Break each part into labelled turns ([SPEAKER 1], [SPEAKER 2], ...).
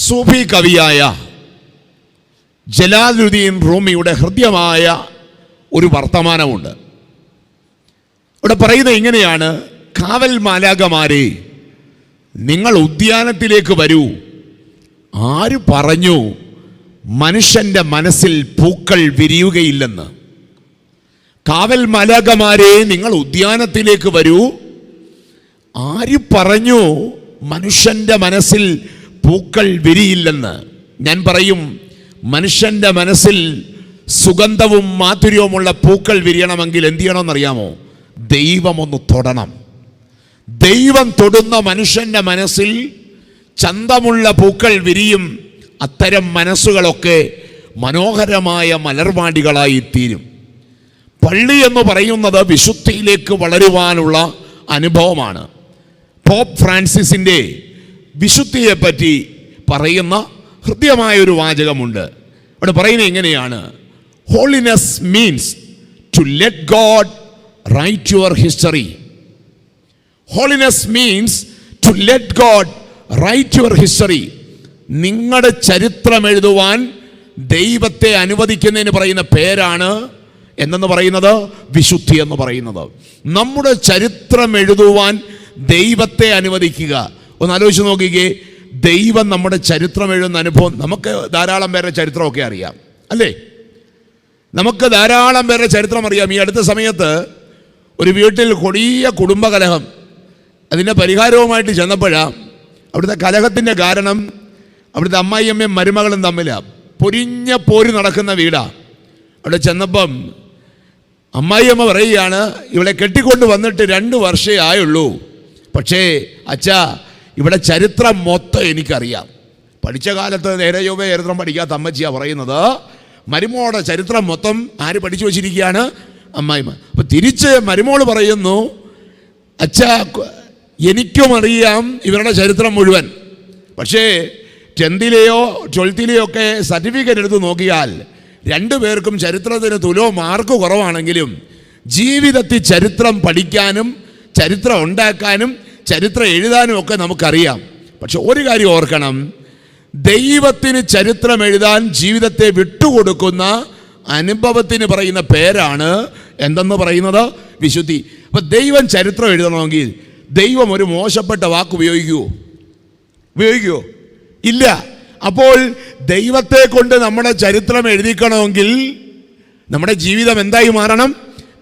[SPEAKER 1] സൂഫി കവിയായ ജലാലുദ്ദീൻ റൂമിയുടെ ഹൃദ്യമായ ഒരു വർത്തമാനമുണ്ട്. ഇവിടെ പറയുന്നത് ഇങ്ങനെയാണ്: കാവൽ മാലാഖമാരെ, നിങ്ങൾ ഉദ്യാനത്തിലേക്ക് വരൂ. ആര് പറഞ്ഞു മനുഷ്യന്റെ മനസ്സിൽ പൂക്കൾ വിരിയുകയില്ലെന്ന്? കാവൽ മാലാഖമാരെ, നിങ്ങൾ ഉദ്യാനത്തിലേക്ക് വരൂ. ആര് പറഞ്ഞു മനുഷ്യന്റെ മനസ്സിൽ പൂക്കൾ വിരിയില്ലെന്ന്? ഞാൻ പറയും, മനുഷ്യന്റെ മനസ്സിൽ സുഗന്ധവും മാധുര്യവുമുള്ള പൂക്കൾ വിരിയണമെങ്കിൽ എന്ത് ചെയ്യണമെന്നറിയാമോ? ദൈവം ഒന്ന് തൊടണം. ദൈവം തൊടുന്ന മനുഷ്യന്റെ മനസ്സിൽ ചന്തമുള്ള പൂക്കൾ വിരിയും. അത്തരം മനസ്സുകളൊക്കെ മനോഹരമായ മലർവാടികളായി തീരും. പള്ളി എന്ന് പറയുന്നത് വിശുദ്ധിയിലേക്ക് വളരുവാനുള്ള അനുഭവമാണ്. പോപ്പ് ഫ്രാൻസിസിൻ്റെ വിശുദ്ധിയെപ്പറ്റി പറയുന്ന ഹൃദ്യമായൊരു വാചകമുണ്ട്. അവിടെ പറയുന്നത് എങ്ങനെയാണ്: holiness means to let God write your history. Holiness means to let God write your history. നിങ്ങളുടെ ചരിത്രം എഴുതുവാൻ ദൈവത്തെ അനുവദിക്കുന്നതിന് പറയുന്ന പേരാണ് എന്നെന്ന് പറയുന്നത് വിശുദ്ധി എന്ന് പറയുന്നത്. നമ്മുടെ ചരിത്രം എഴുതുവാൻ ദൈവത്തെ അനുവദിക്കുക. ഒന്ന് ആലോചിച്ച് നോക്കിക്കേ, ദൈവം നമ്മുടെ ചരിത്രം എഴുതുന്ന അനുഭവം. നമുക്ക് ധാരാളം പേരുടെ ചരിത്രമൊക്കെ അറിയാം, അല്ലേ? നമുക്ക് ധാരാളം പേരുടെ ചരിത്രം അറിയാം. ഈ അടുത്ത സമയത്ത് ഒരു വീട്ടിൽ കൊടിയ കുടുംബകലഹം, അതിൻ്റെ പരിഹാരവുമായിട്ട് ചെന്നപ്പോഴാണ് അവിടുത്തെ കലഹത്തിൻ്റെ കാരണം അവിടുത്തെ അമ്മായിയമ്മയും മരുമകളും തമ്മിലാണ്. പൊരിഞ്ഞ പോര് നടക്കുന്ന വീടാണ്. അവിടെ ചെന്നപ്പം അമ്മായിയമ്മ പറയുകയാണ്, ഇവിടെ കെട്ടിക്കൊണ്ട് വന്നിട്ട് 2 വർഷമേ ആയുള്ളൂ, പക്ഷേ അച്ഛാ ഇവിടെ ചരിത്രം മൊത്തം എനിക്കറിയാം. പഠിച്ച കാലത്ത് നേരെ ചൊവ്വേ ചരിത്രം പഠിക്കാത്ത അമ്മച്ചിയാണ് പറയുന്നത്. മരുമോളുടെ ചരിത്രം മൊത്തം ആര് പഠിച്ചു വച്ചിരിക്കുകയാണ്? അമ്മായിമ്മ. അപ്പം തിരിച്ച് മരുമോള് പറയുന്നു, അച്ഛാ എനിക്കും അറിയാം ഇവരുടെ ചരിത്രം മുഴുവൻ, പക്ഷേ 10ലെയോ 12ലെയോ ഒക്കെ സർട്ടിഫിക്കറ്റ് എടുത്ത് നോക്കിയാൽ 2 പേർക്കും ചരിത്രത്തിന് തുലോ മാർക്ക് കുറവാണെങ്കിലും ജീവിതത്തിൽ ചരിത്രം പഠിക്കാനും ചരിത്രം ഉണ്ടാക്കാനും ചരിത്രം എഴുതാനും ഒക്കെ നമുക്കറിയാം. പക്ഷെ ഒരു കാര്യം ഓർക്കണം, ദൈവത്തിന് ചരിത്രം എഴുതാൻ ജീവിതത്തെ വിട്ടുകൊടുക്കുന്ന അനുഭവത്തിന് പറയുന്ന പേരാണ് എന്തെന്ന് പറയുന്നത്? വിശുദ്ധി. അപ്പം ദൈവം ചരിത്രം എഴുതണമെങ്കിൽ ദൈവം ഒരു മോശപ്പെട്ട വാക്ക് ഉപയോഗിക്കുമോ? ഇല്ല. അപ്പോൾ ദൈവത്തെ കൊണ്ട് നമ്മുടെ ചരിത്രം എഴുതിക്കണമെങ്കിൽ നമ്മുടെ ജീവിതം എന്തായി മാറണം?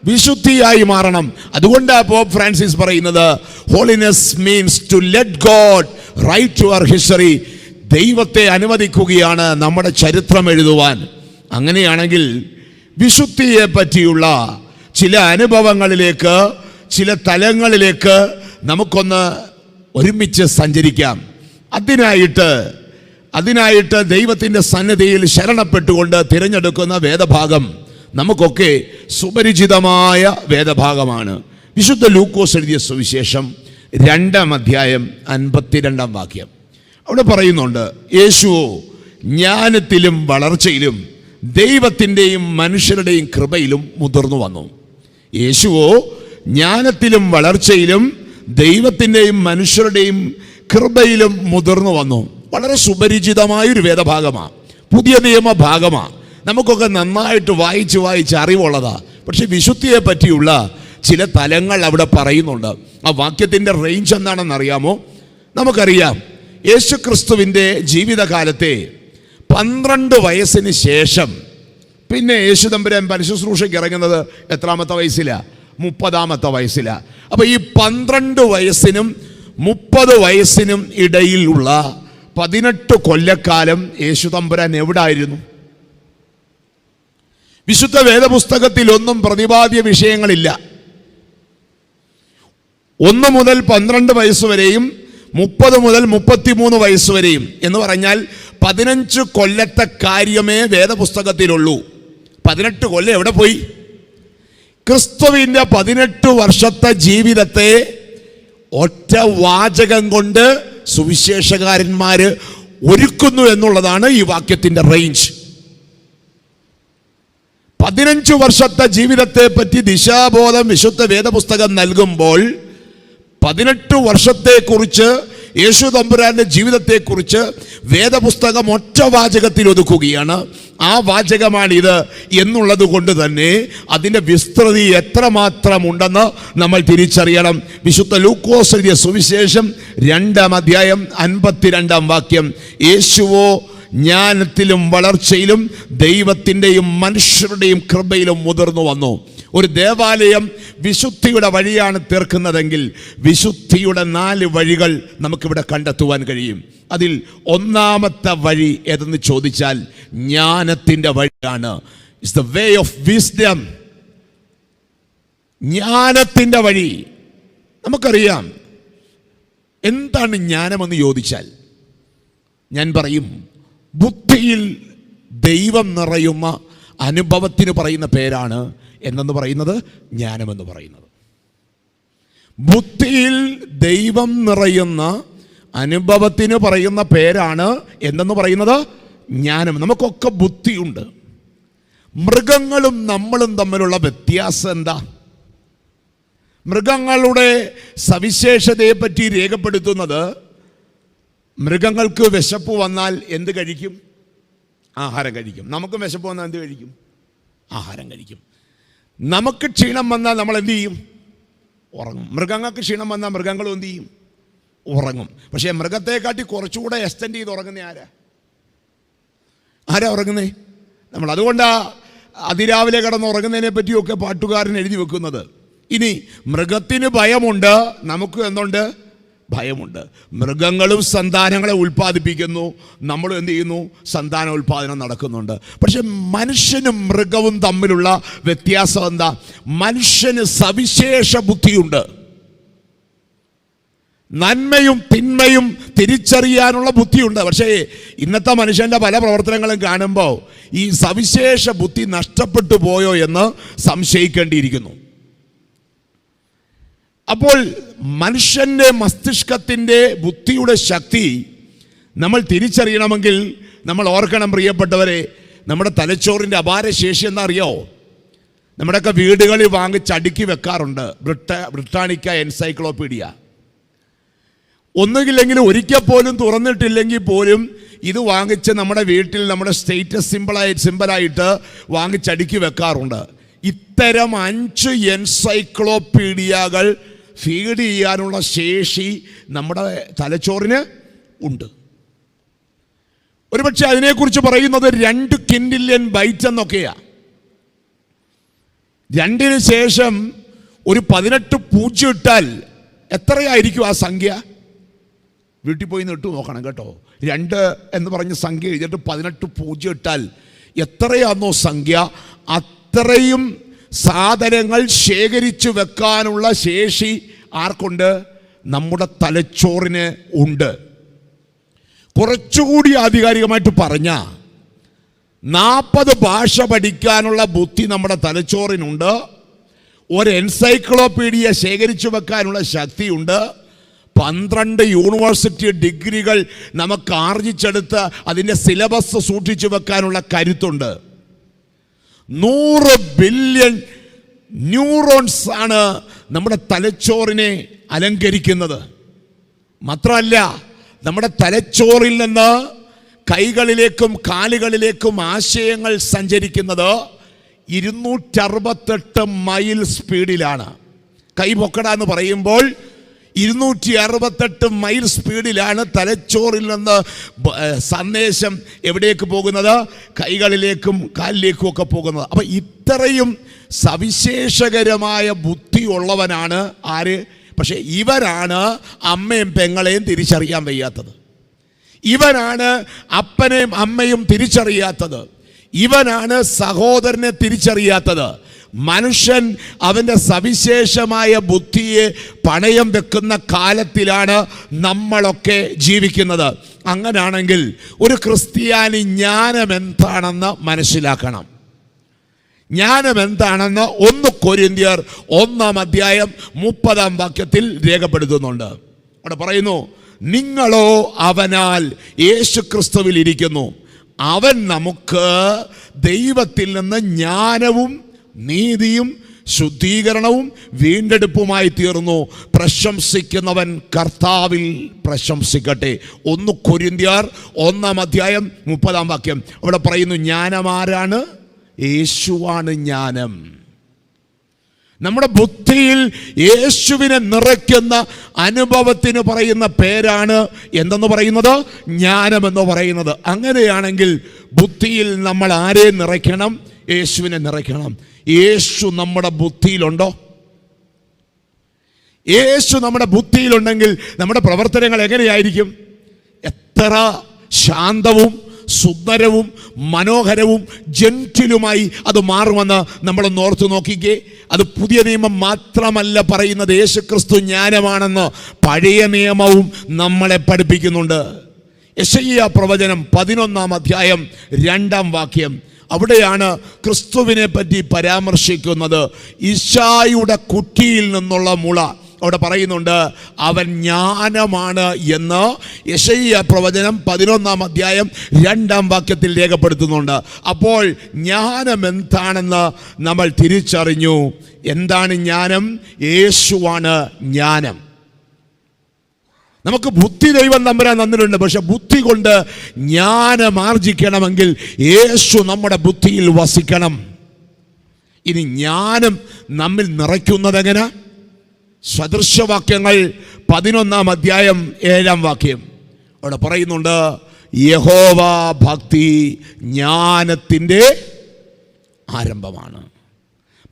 [SPEAKER 1] വിശുദ്ധിയായി മാറണം. അതുകൊണ്ടാണ് പോപ്പ് ഫ്രാൻസിസ് പറയുന്നത്, holiness means to let God write your history. ദൈവത്തെ അനുവദിക്കുകയാണ് നമ്മുടെ ചരിത്രം എഴുതുവാൻ. അങ്ങനെയാണെങ്കിൽ വിശുദ്ധിയെ പറ്റിയുള്ള ചില അനുഭവങ്ങളിലേക്ക്, ചില തലങ്ങളിലേക്ക് നമുക്കൊന്ന് ഒരുമിച്ച് സഞ്ചരിക്കാം. അതിനായിട്ട് ദൈവത്തിൻ്റെ സന്നിധിയിൽ ശരണപ്പെട്ടുകൊണ്ട് തിരഞ്ഞെടുക്കുന്ന വേദഭാഗം നമുക്കൊക്കെ സുപരിചിതമായ വേദഭാഗമാണ്. വിശുദ്ധ ലൂക്കോസ് എഴുതിയ സുവിശേഷം 2-ാം അധ്യായം 52-ാം വാക്യം. അവിടെ പറയുന്നുണ്ട്, യേശുവോ ജ്ഞാനത്തിലും വളർച്ചയിലും ദൈവത്തിൻ്റെയും മനുഷ്യരുടെയും കൃപയിലും മുതിർന്നു വന്നു. യേശുവോ ജ്ഞാനത്തിലും വളർച്ചയിലും ദൈവത്തിൻ്റെയും മനുഷ്യരുടെയും കൃപയിലും മുതിർന്നു വന്നു. വളരെ സുപരിചിതമായൊരു വേദഭാഗമാണ്, പുതിയ നിയമ ഭാഗമാണ്. നമുക്കൊക്കെ നന്നായിട്ട് വായിച്ച് അറിവുള്ളതാ. പക്ഷെ വിശുദ്ധിയെ പറ്റിയുള്ള ചില തലങ്ങൾ അവിടെ പറയുന്നുണ്ട്. ആ വാക്യത്തിൻ്റെ റേഞ്ച് എന്താണെന്നറിയാമോ? നമുക്കറിയാം, യേശു ക്രിസ്തുവിൻ്റെ ജീവിതകാലത്തെ 12 വയസ്സിന് ശേഷം പിന്നെ യേശു തമ്പുരാൻ പരിശുശ്രൂഷയ്ക്ക് ഇറങ്ങുന്നത് എത്രാമത്തെ വയസ്സിലാണ്? 30-ാമത്തെ വയസ്സിലാണ്. അപ്പോൾ ഈ 12 വയസ്സിനും 30 വയസ്സിനും ഇടയിലുള്ള 18 കൊല്ലക്കാലം യേശു തമ്പുരാൻ എവിടായിരുന്നു? വിശുദ്ധ വേദപുസ്തകത്തിൽ ഒന്നും പ്രതിപാദ്യ വിഷയങ്ങളില്ല. 1 മുതൽ 12 വയസ്സ് വരെയും 30 മുതൽ 33 വയസ്സ് വരെയും എന്ന് പറഞ്ഞാൽ 15 കൊല്ലത്തെ കാര്യമേ വേദപുസ്തകത്തിലുള്ളൂ. 18 കൊല്ലം എവിടെ പോയി? ക്രിസ്തുവിൻ്റെ 18 വർഷത്തെ ജീവിതത്തെ ഒറ്റ വാചകം കൊണ്ട് സുവിശേഷകാരന്മാർ ഒരുക്കുന്നു എന്നുള്ളതാണ് ഈ വാക്യത്തിൻ്റെ റേഞ്ച്. 15 വർഷത്തെ ജീവിതത്തെ പറ്റി ദിശാബോധം വിശുദ്ധ വേദപുസ്തകം നൽകുമ്പോൾ 18 വർഷത്തെക്കുറിച്ച് യേശു തമ്പുരാന്റെ ജീവിതത്തെക്കുറിച്ച് വേദപുസ്തകം ഒറ്റ വാചകത്തിൽ ഒതുക്കുകയാണ്. ആ വാചകമാണിത് എന്നുള്ളത് കൊണ്ട് തന്നെ അതിൻ്റെ വിസ്തൃതി എത്രമാത്രം ഉണ്ടെന്ന് നമ്മൾ തിരിച്ചറിയണം. വിശുദ്ധ ലൂക്കോസ് എഴുതിയ സുവിശേഷം 2-ാം അധ്യായം 52-ാം വാക്യം, യേശുവോ ജ്ഞാനത്തിലും വളർച്ചയിലും ദൈവത്തിൻ്റെയും മനുഷ്യരുടെയും കൃപയിലും മുതിർന്നു വന്നു. ഒരു ദേവാലയം വിശുദ്ധിയുടെ വഴിയാണ് തീർക്കുന്നതെങ്കിൽ വിശുദ്ധിയുടെ 4 വഴികൾ നമുക്കിവിടെ കണ്ടെത്തുവാൻ കഴിയും. അതിൽ ഒന്നാമത്തെ വഴി ഏതെന്ന് ചോദിച്ചാൽ ജ്ഞാനത്തിൻ്റെ വഴിയാണ്. It's the way of wisdom. ജ്ഞാനത്തിൻ്റെ വഴി. നമുക്കറിയാം എന്താണ് ജ്ഞാനമെന്ന് ചോദിച്ചാൽ ഞാൻ പറയും, ബുദ്ധിയിൽ ദൈവം നിറയുന്ന അനുഭവത്തിന് പറയുന്ന പേരാണ് എന്നു പറയുന്നത് ജ്ഞാനമെന്ന് പറയുന്നത്. ബുദ്ധിയിൽ ദൈവം നിറയുന്ന അനുഭവത്തിന് പറയുന്ന പേരാണ് എന്തെന്ന് പറയുന്നത് ജ്ഞാനം. നമുക്കൊക്കെ ബുദ്ധിയുണ്ട്. മൃഗങ്ങളും നമ്മളും തമ്മിലുള്ള വ്യത്യാസം എന്താ? മൃഗങ്ങളുടെ സവിശേഷതയെ പറ്റി രേഖപ്പെടുത്തുന്നത്, മൃഗങ്ങൾക്ക് വിശപ്പ് വന്നാൽ എന്ത് കഴിക്കും? ആഹാരം കഴിക്കും. നമുക്കും വിശപ്പ് വന്നാൽ എന്ത് കഴിക്കും? ആഹാരം കഴിക്കും. നമുക്ക് ക്ഷീണം വന്നാൽ നമ്മൾ എന്ത് ചെയ്യും? ഉറങ്ങും. മൃഗങ്ങൾക്ക് ക്ഷീണം വന്നാൽ മൃഗങ്ങളും എന്ത് ചെയ്യും? ഉറങ്ങും. പക്ഷേ മൃഗത്തെക്കാട്ടി കുറച്ചുകൂടെ എക്സ്റ്റെൻഡ് ചെയ്ത് ഉറങ്ങുന്ന ആരാ ഉറങ്ങുന്നേ? നമ്മൾ. അതുകൊണ്ടാണ് അതിരാവിലെ കിടന്ന് ഉറങ്ങുന്നതിനെ പറ്റിയൊക്കെ പാട്ടുകാരൻ എഴുതി വെക്കുന്നത്. ഇനി മൃഗത്തിന് ഭയമുണ്ട്, നമുക്ക് എന്തുണ്ട്? ഭയമുണ്ട്. മൃഗങ്ങളും സന്താനങ്ങളെ ഉൽപ്പാദിപ്പിക്കുന്നു, നമ്മളും എന്ത് ചെയ്യുന്നു? സന്താന ഉൽപ്പാദനം നടക്കുന്നുണ്ട്. പക്ഷെ മനുഷ്യനും മൃഗവും തമ്മിലുള്ള വ്യത്യാസം എന്താ? മനുഷ്യന് സവിശേഷ ബുദ്ധിയുണ്ട്. നന്മയും തിന്മയും തിരിച്ചറിയാനുള്ള ബുദ്ധിയുണ്ട്. പക്ഷേ ഇന്നത്തെ മനുഷ്യൻ്റെ പല പ്രവർത്തനങ്ങളും കാണുമ്പോൾ ഈ സവിശേഷ ബുദ്ധി നഷ്ടപ്പെട്ടു പോയോ എന്ന് സംശയിക്കേണ്ടിയിരിക്കുന്നു. അപ്പോൾ മനുഷ്യൻ്റെ മസ്തിഷ്കത്തിൻ്റെ ബുദ്ധിയുടെ ശക്തി നമ്മൾ തിരിച്ചറിയണമെങ്കിൽ നമ്മൾ ഓർക്കണം പ്രിയപ്പെട്ടവരെ, നമ്മുടെ തലച്ചോറിൻ്റെ അപാര ശേഷി എന്താ അറിയോ? നമ്മുടെയൊക്കെ വീടുകളിൽ വാങ്ങിച്ചടുക്കി വെക്കാറുണ്ട് ബ്രിട്ടാനിക്ക എൻസൈക്ലോപീഡിയ. ഒന്നുകില്ലെങ്കിലും ഒരിക്കൽ പോലും തുറന്നിട്ടില്ലെങ്കിൽ പോലും ഇത് വാങ്ങിച്ച് നമ്മുടെ വീട്ടിൽ നമ്മുടെ സ്റ്റേറ്റസ് സിമ്പിളായിട്ട് വാങ്ങിച്ചടുക്കി വെക്കാറുണ്ട്. ഇത്തരം 5 എൻസൈക്ലോപീഡിയകൾ ഫീഡ് ചെയ്യാനുള്ള ശേഷി നമ്മുടെ തലച്ചോറിന് ഉണ്ട്. ഒരുപക്ഷെ അതിനെക്കുറിച്ച് പറയുന്നത് 2 ക്വിൻറ്റില്യൺ ബൈറ്റ് എന്നൊക്കെയാ. 2-ന് ശേഷം ഒരു 18 പൂജ്യം ഇട്ടാൽ എത്രയായിരിക്കും ആ സംഖ്യ? വീട്ടിൽ പോയി ഇട്ട് നോക്കണം കേട്ടോ. 2 എന്ന് പറഞ്ഞ സംഖ്യ എഴുതിയിട്ട് 18 പൂജ്യം ഇട്ടാൽ എത്രയാണെന്നോ സംഖ്യ, അത്രയും സാധനങ്ങൾ ശേഖരിച്ചു വെക്കാനുള്ള ശേഷി ആർക്കുണ്ട്? നമ്മുടെ തലച്ചോറിന് ഉണ്ട്. കുറച്ചുകൂടി ആധികാരികമായിട്ട് പറഞ്ഞാൽ 40 ഭാഷ പഠിക്കാനുള്ള ബുദ്ധി നമ്മുടെ തലച്ചോറിനുണ്ട്. ഒരു എൻസൈക്ലോപീഡിയ ശേഖരിച്ചു വെക്കാനുള്ള ശക്തിയുണ്ട്. 12 യൂണിവേഴ്സിറ്റി ഡിഗ്രികൾ നമുക്ക് ആർജിച്ചെടുത്ത് അതിൻ്റെ സിലബസ് സൂക്ഷിച്ചു വെക്കാനുള്ള കരുത്തുണ്ട്. 100 ബില്യൺ ന്യൂറോൺസ് ആണ് നമ്മുടെ തലച്ചോറിനെ അലങ്കരിക്കുന്നത്. മാത്രമല്ല, നമ്മുടെ തലച്ചോറിൽ നിന്ന് കൈകളിലേക്കും കാലുകളിലേക്കും ആശയങ്ങൾ സഞ്ചരിക്കുന്നത് 268 മൈൽ സ്പീഡിലാണ്. കൈ പൊക്കട എന്ന് പറയുമ്പോൾ 268 മൈൽ സ്പീഡിലാണ് തലച്ചോറിൽ നിന്ന് സന്ദേശം എവിടേക്ക് പോകുന്നത്? കൈകളിലേക്കും കാലിലേക്കും ഒക്കെ പോകുന്നത്. അപ്പം ഇത്രയും സവിശേഷകരമായ ബുദ്ധിയുള്ളവനാണ് ആര്? പക്ഷേ ഇവരാണ് അമ്മയും പെങ്ങളെയും തിരിച്ചറിയാൻ വയ്യാത്തത്. ഇവനാണ് അപ്പനെയും അമ്മയും തിരിച്ചറിയാത്തത്. ഇവനാണ് സഹോദരനെ തിരിച്ചറിയാത്തത്. മനുഷ്യൻ അവൻ്റെ സവിശേഷമായ ബുദ്ധിയെ പണയം വെക്കുന്ന കാലത്തിലാണ് നമ്മളൊക്കെ ജീവിക്കുന്നത്. അങ്ങനാണെങ്കിൽ ഒരു ക്രിസ്ത്യാനി ജ്ഞാനം എന്താണെന്ന് മനസ്സിലാക്കണം. ജ്ഞാനം എന്താണെന്ന് 1 കൊരിന്ത്യർ 1-ാം അധ്യായം 30-ാം വാക്യത്തിൽ രേഖപ്പെടുത്തുന്നുണ്ട്. അവിടെ പറയുന്നു, നിങ്ങളോ അവനാൽ യേശുക്രിസ്തുവിൽ ഇരിക്കുന്നു, അവൻ നമുക്ക് ദൈവത്തിൽ നിന്ന് ജ്ഞാനവും നീതിയും ശുദ്ധീകരണവും വീണ്ടെടുപ്പുമായി തീർന്നു. പ്രശംസിക്കുന്നവൻ കർത്താവിൽ പ്രശംസിക്കട്ടെ. 1 കൊരിന്ത്യർ 1:30 അവിടെ പറയുന്നു, ജ്ഞാനമാരാണ്? യേശുവാണ് ജ്ഞാനം. നമ്മുടെ ബുദ്ധിയിൽ യേശുവിനെ നിറയ്ക്കുന്ന അനുഭവത്തിന് പറയുന്ന പേരാണ് എന്തെന്ന് പറയുന്നത്? ജ്ഞാനമെന്ന് പറയുന്നത്. അങ്ങനെയാണെങ്കിൽ ബുദ്ധിയിൽ നമ്മൾ ആരെ നിറയ്ക്കണം? യേശുവിനെ നിറയ്ക്കണം. യേശു നമ്മുടെ ബുദ്ധിയിലുണ്ടോ? യേശു നമ്മുടെ ബുദ്ധിയിലുണ്ടെങ്കിൽ നമ്മുടെ പ്രവർത്തനങ്ങൾ എങ്ങനെയായിരിക്കും? എത്ര ശാന്തവും സുന്ദരവും മനോഹരവും ജെന്റിലുമായി അത് മാറുമെന്ന് നമ്മളൊന്ന് ഓർത്തു നോക്കിക്കേ. അത് പുതിയ നിയമം മാത്രമല്ല പറയുന്നത്, യേശുക്രിസ്തു ജ്ഞാനമാണെന്ന് പഴയ നിയമവും നമ്മളെ പഠിപ്പിക്കുന്നുണ്ട്. യെശയ്യാ പ്രവചനം 11:2 അവിടെയാണ് ക്രിസ്തുവിനെ പറ്റി പരാമർശിക്കുന്നത്. ഈശായുടെ കുറ്റിയിൽ നിന്നുള്ള മുള അവിടെ പറയുന്നുണ്ട്, അവൻ ജ്ഞാനമാണ് എന്ന് യെശയ്യാ പ്രവചനം 11:2 രേഖപ്പെടുത്തുന്നുണ്ട്. അപ്പോൾ ജ്ഞാനം എന്താണെന്ന് നമ്മൾ തിരിച്ചറിഞ്ഞു. എന്താണ് ജ്ഞാനം? യേശുവാണ് ജ്ഞാനം. നമുക്ക് ബുദ്ധി ദൈവം തമ്പുരാൻ തന്നിട്ടുണ്ട്. പക്ഷെ ബുദ്ധി കൊണ്ട് ജ്ഞാനം ആർജിക്കണമെങ്കിൽ യേശു നമ്മുടെ ബുദ്ധിയിൽ വസിക്കണം. ഇനി ജ്ഞാനം നമ്മിൽ നിറയ്ക്കുന്നത് എങ്ങനെ? സദൃശവാക്യങ്ങൾ 11:7 അവിടെ പറയുന്നുണ്ട്, യഹോവ ഭക്തി ജ്ഞാനത്തിൻ്റെ ആരംഭമാണ്.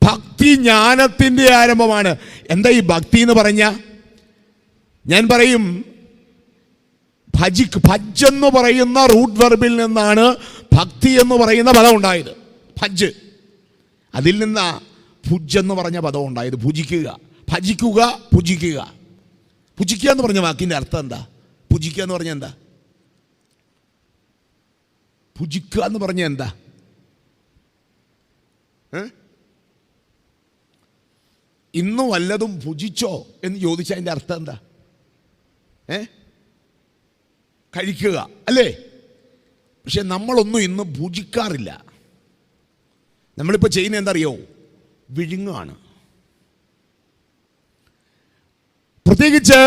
[SPEAKER 1] ഭക്തി ജ്ഞാനത്തിൻ്റെ ആരംഭമാണ്. എന്താ ഈ ഭക്തി എന്ന് പറഞ്ഞ? ഞാൻ പറയും, ഭജ് എന്ന് പറയുന്ന റൂട്ട് വെർബിൽ നിന്നാണ് ഭക്തി എന്ന് പറയുന്ന പദം ഉണ്ടായത്. ഭജ്, അതിൽ നിന്നാ ഭുജ് എന്ന് പറഞ്ഞ പദം ഉണ്ടായത്. ഭുജിക്കുക, ഭജിക്കുക, പൂജിക്കുക. പൂജിക്കുക എന്ന് പറഞ്ഞ വാക്കിൻ്റെ അർത്ഥം എന്താ? പൂജിക്കുക എന്ന് പറഞ്ഞാൽ എന്താ? പൂജിക്കുക എന്ന് പറഞ്ഞാൽ എന്താ? ഇന്ന് വല്ലതും ഭുജിച്ചോ എന്ന് ചോദിച്ചാൽ അതിൻ്റെ അർത്ഥം എന്താ? കഴിക്കുക അല്ലേ? പക്ഷെ നമ്മളൊന്നും ഇന്ന് ഭുജിക്കാറില്ല. നമ്മളിപ്പോൾ ചെയ്യുന്നത് എന്താ അറിയോ? വിഴുങ്ങാണ്. പ്രത്യേകിച്ച്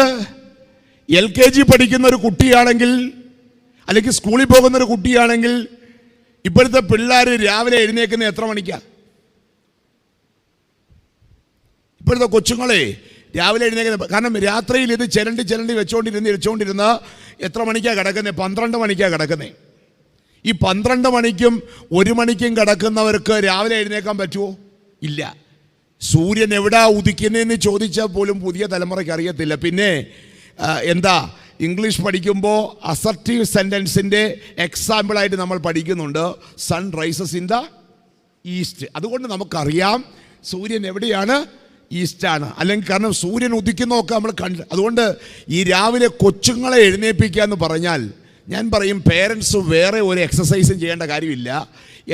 [SPEAKER 1] LKG പഠിക്കുന്ന ഒരു കുട്ടിയാണെങ്കിൽ, അല്ലെങ്കിൽ സ്കൂളിൽ പോകുന്ന ഒരു കുട്ടിയാണെങ്കിൽ, ഇപ്പോഴത്തെ പിള്ളേർ രാവിലെ എഴുന്നേക്കുന്ന എത്ര മണിക്കാണ്? ഇപ്പോഴത്തെ കൊച്ചുങ്ങളെ രാവിലെ എഴുന്നേക്കുന്നത്, കാരണം രാത്രിയിൽ ഇത് ചിരണ്ടി വെച്ചോണ്ടിരുന്ന് എത്ര മണിക്കാണ് കിടക്കുന്നത്? 12 മണിക്കാണ് കിടക്കുന്നത്. ഈ 12 മണിക്കും 1 മണിക്കും കിടക്കുന്നവർക്ക് രാവിലെ എഴുന്നേക്കാൻ പറ്റുമോ? ഇല്ല. സൂര്യൻ എവിടാ ഉദിക്കുന്നതെന്ന് ചോദിച്ചാൽ പോലും പുതിയ തലമുറയ്ക്ക് അറിയത്തില്ല. പിന്നെ എന്താ, ഇംഗ്ലീഷ് പഠിക്കുമ്പോൾ അസർട്ടീവ് സെൻറ്റൻസിൻ്റെ എക്സാമ്പിളായിട്ട് നമ്മൾ പഠിക്കുന്നുണ്ട്, sun rises in the east. അതുകൊണ്ട് നമുക്കറിയാം സൂര്യൻ എവിടെയാണ്? ഈസ്റ്റാണ്. അല്ലെങ്കിൽ കാരണം സൂര്യൻ ഉദിക്കുന്നതൊക്കെ നമ്മൾ കണ്ട്. അതുകൊണ്ട് ഈ രാവിലെ കൊച്ചുങ്ങളെ എഴുന്നേൽപ്പിക്കുക എന്ന് പറഞ്ഞാൽ, ഞാൻ പറയും പേരൻസ് വേറെ ഒരു എക്സസൈസും ചെയ്യേണ്ട കാര്യമില്ല.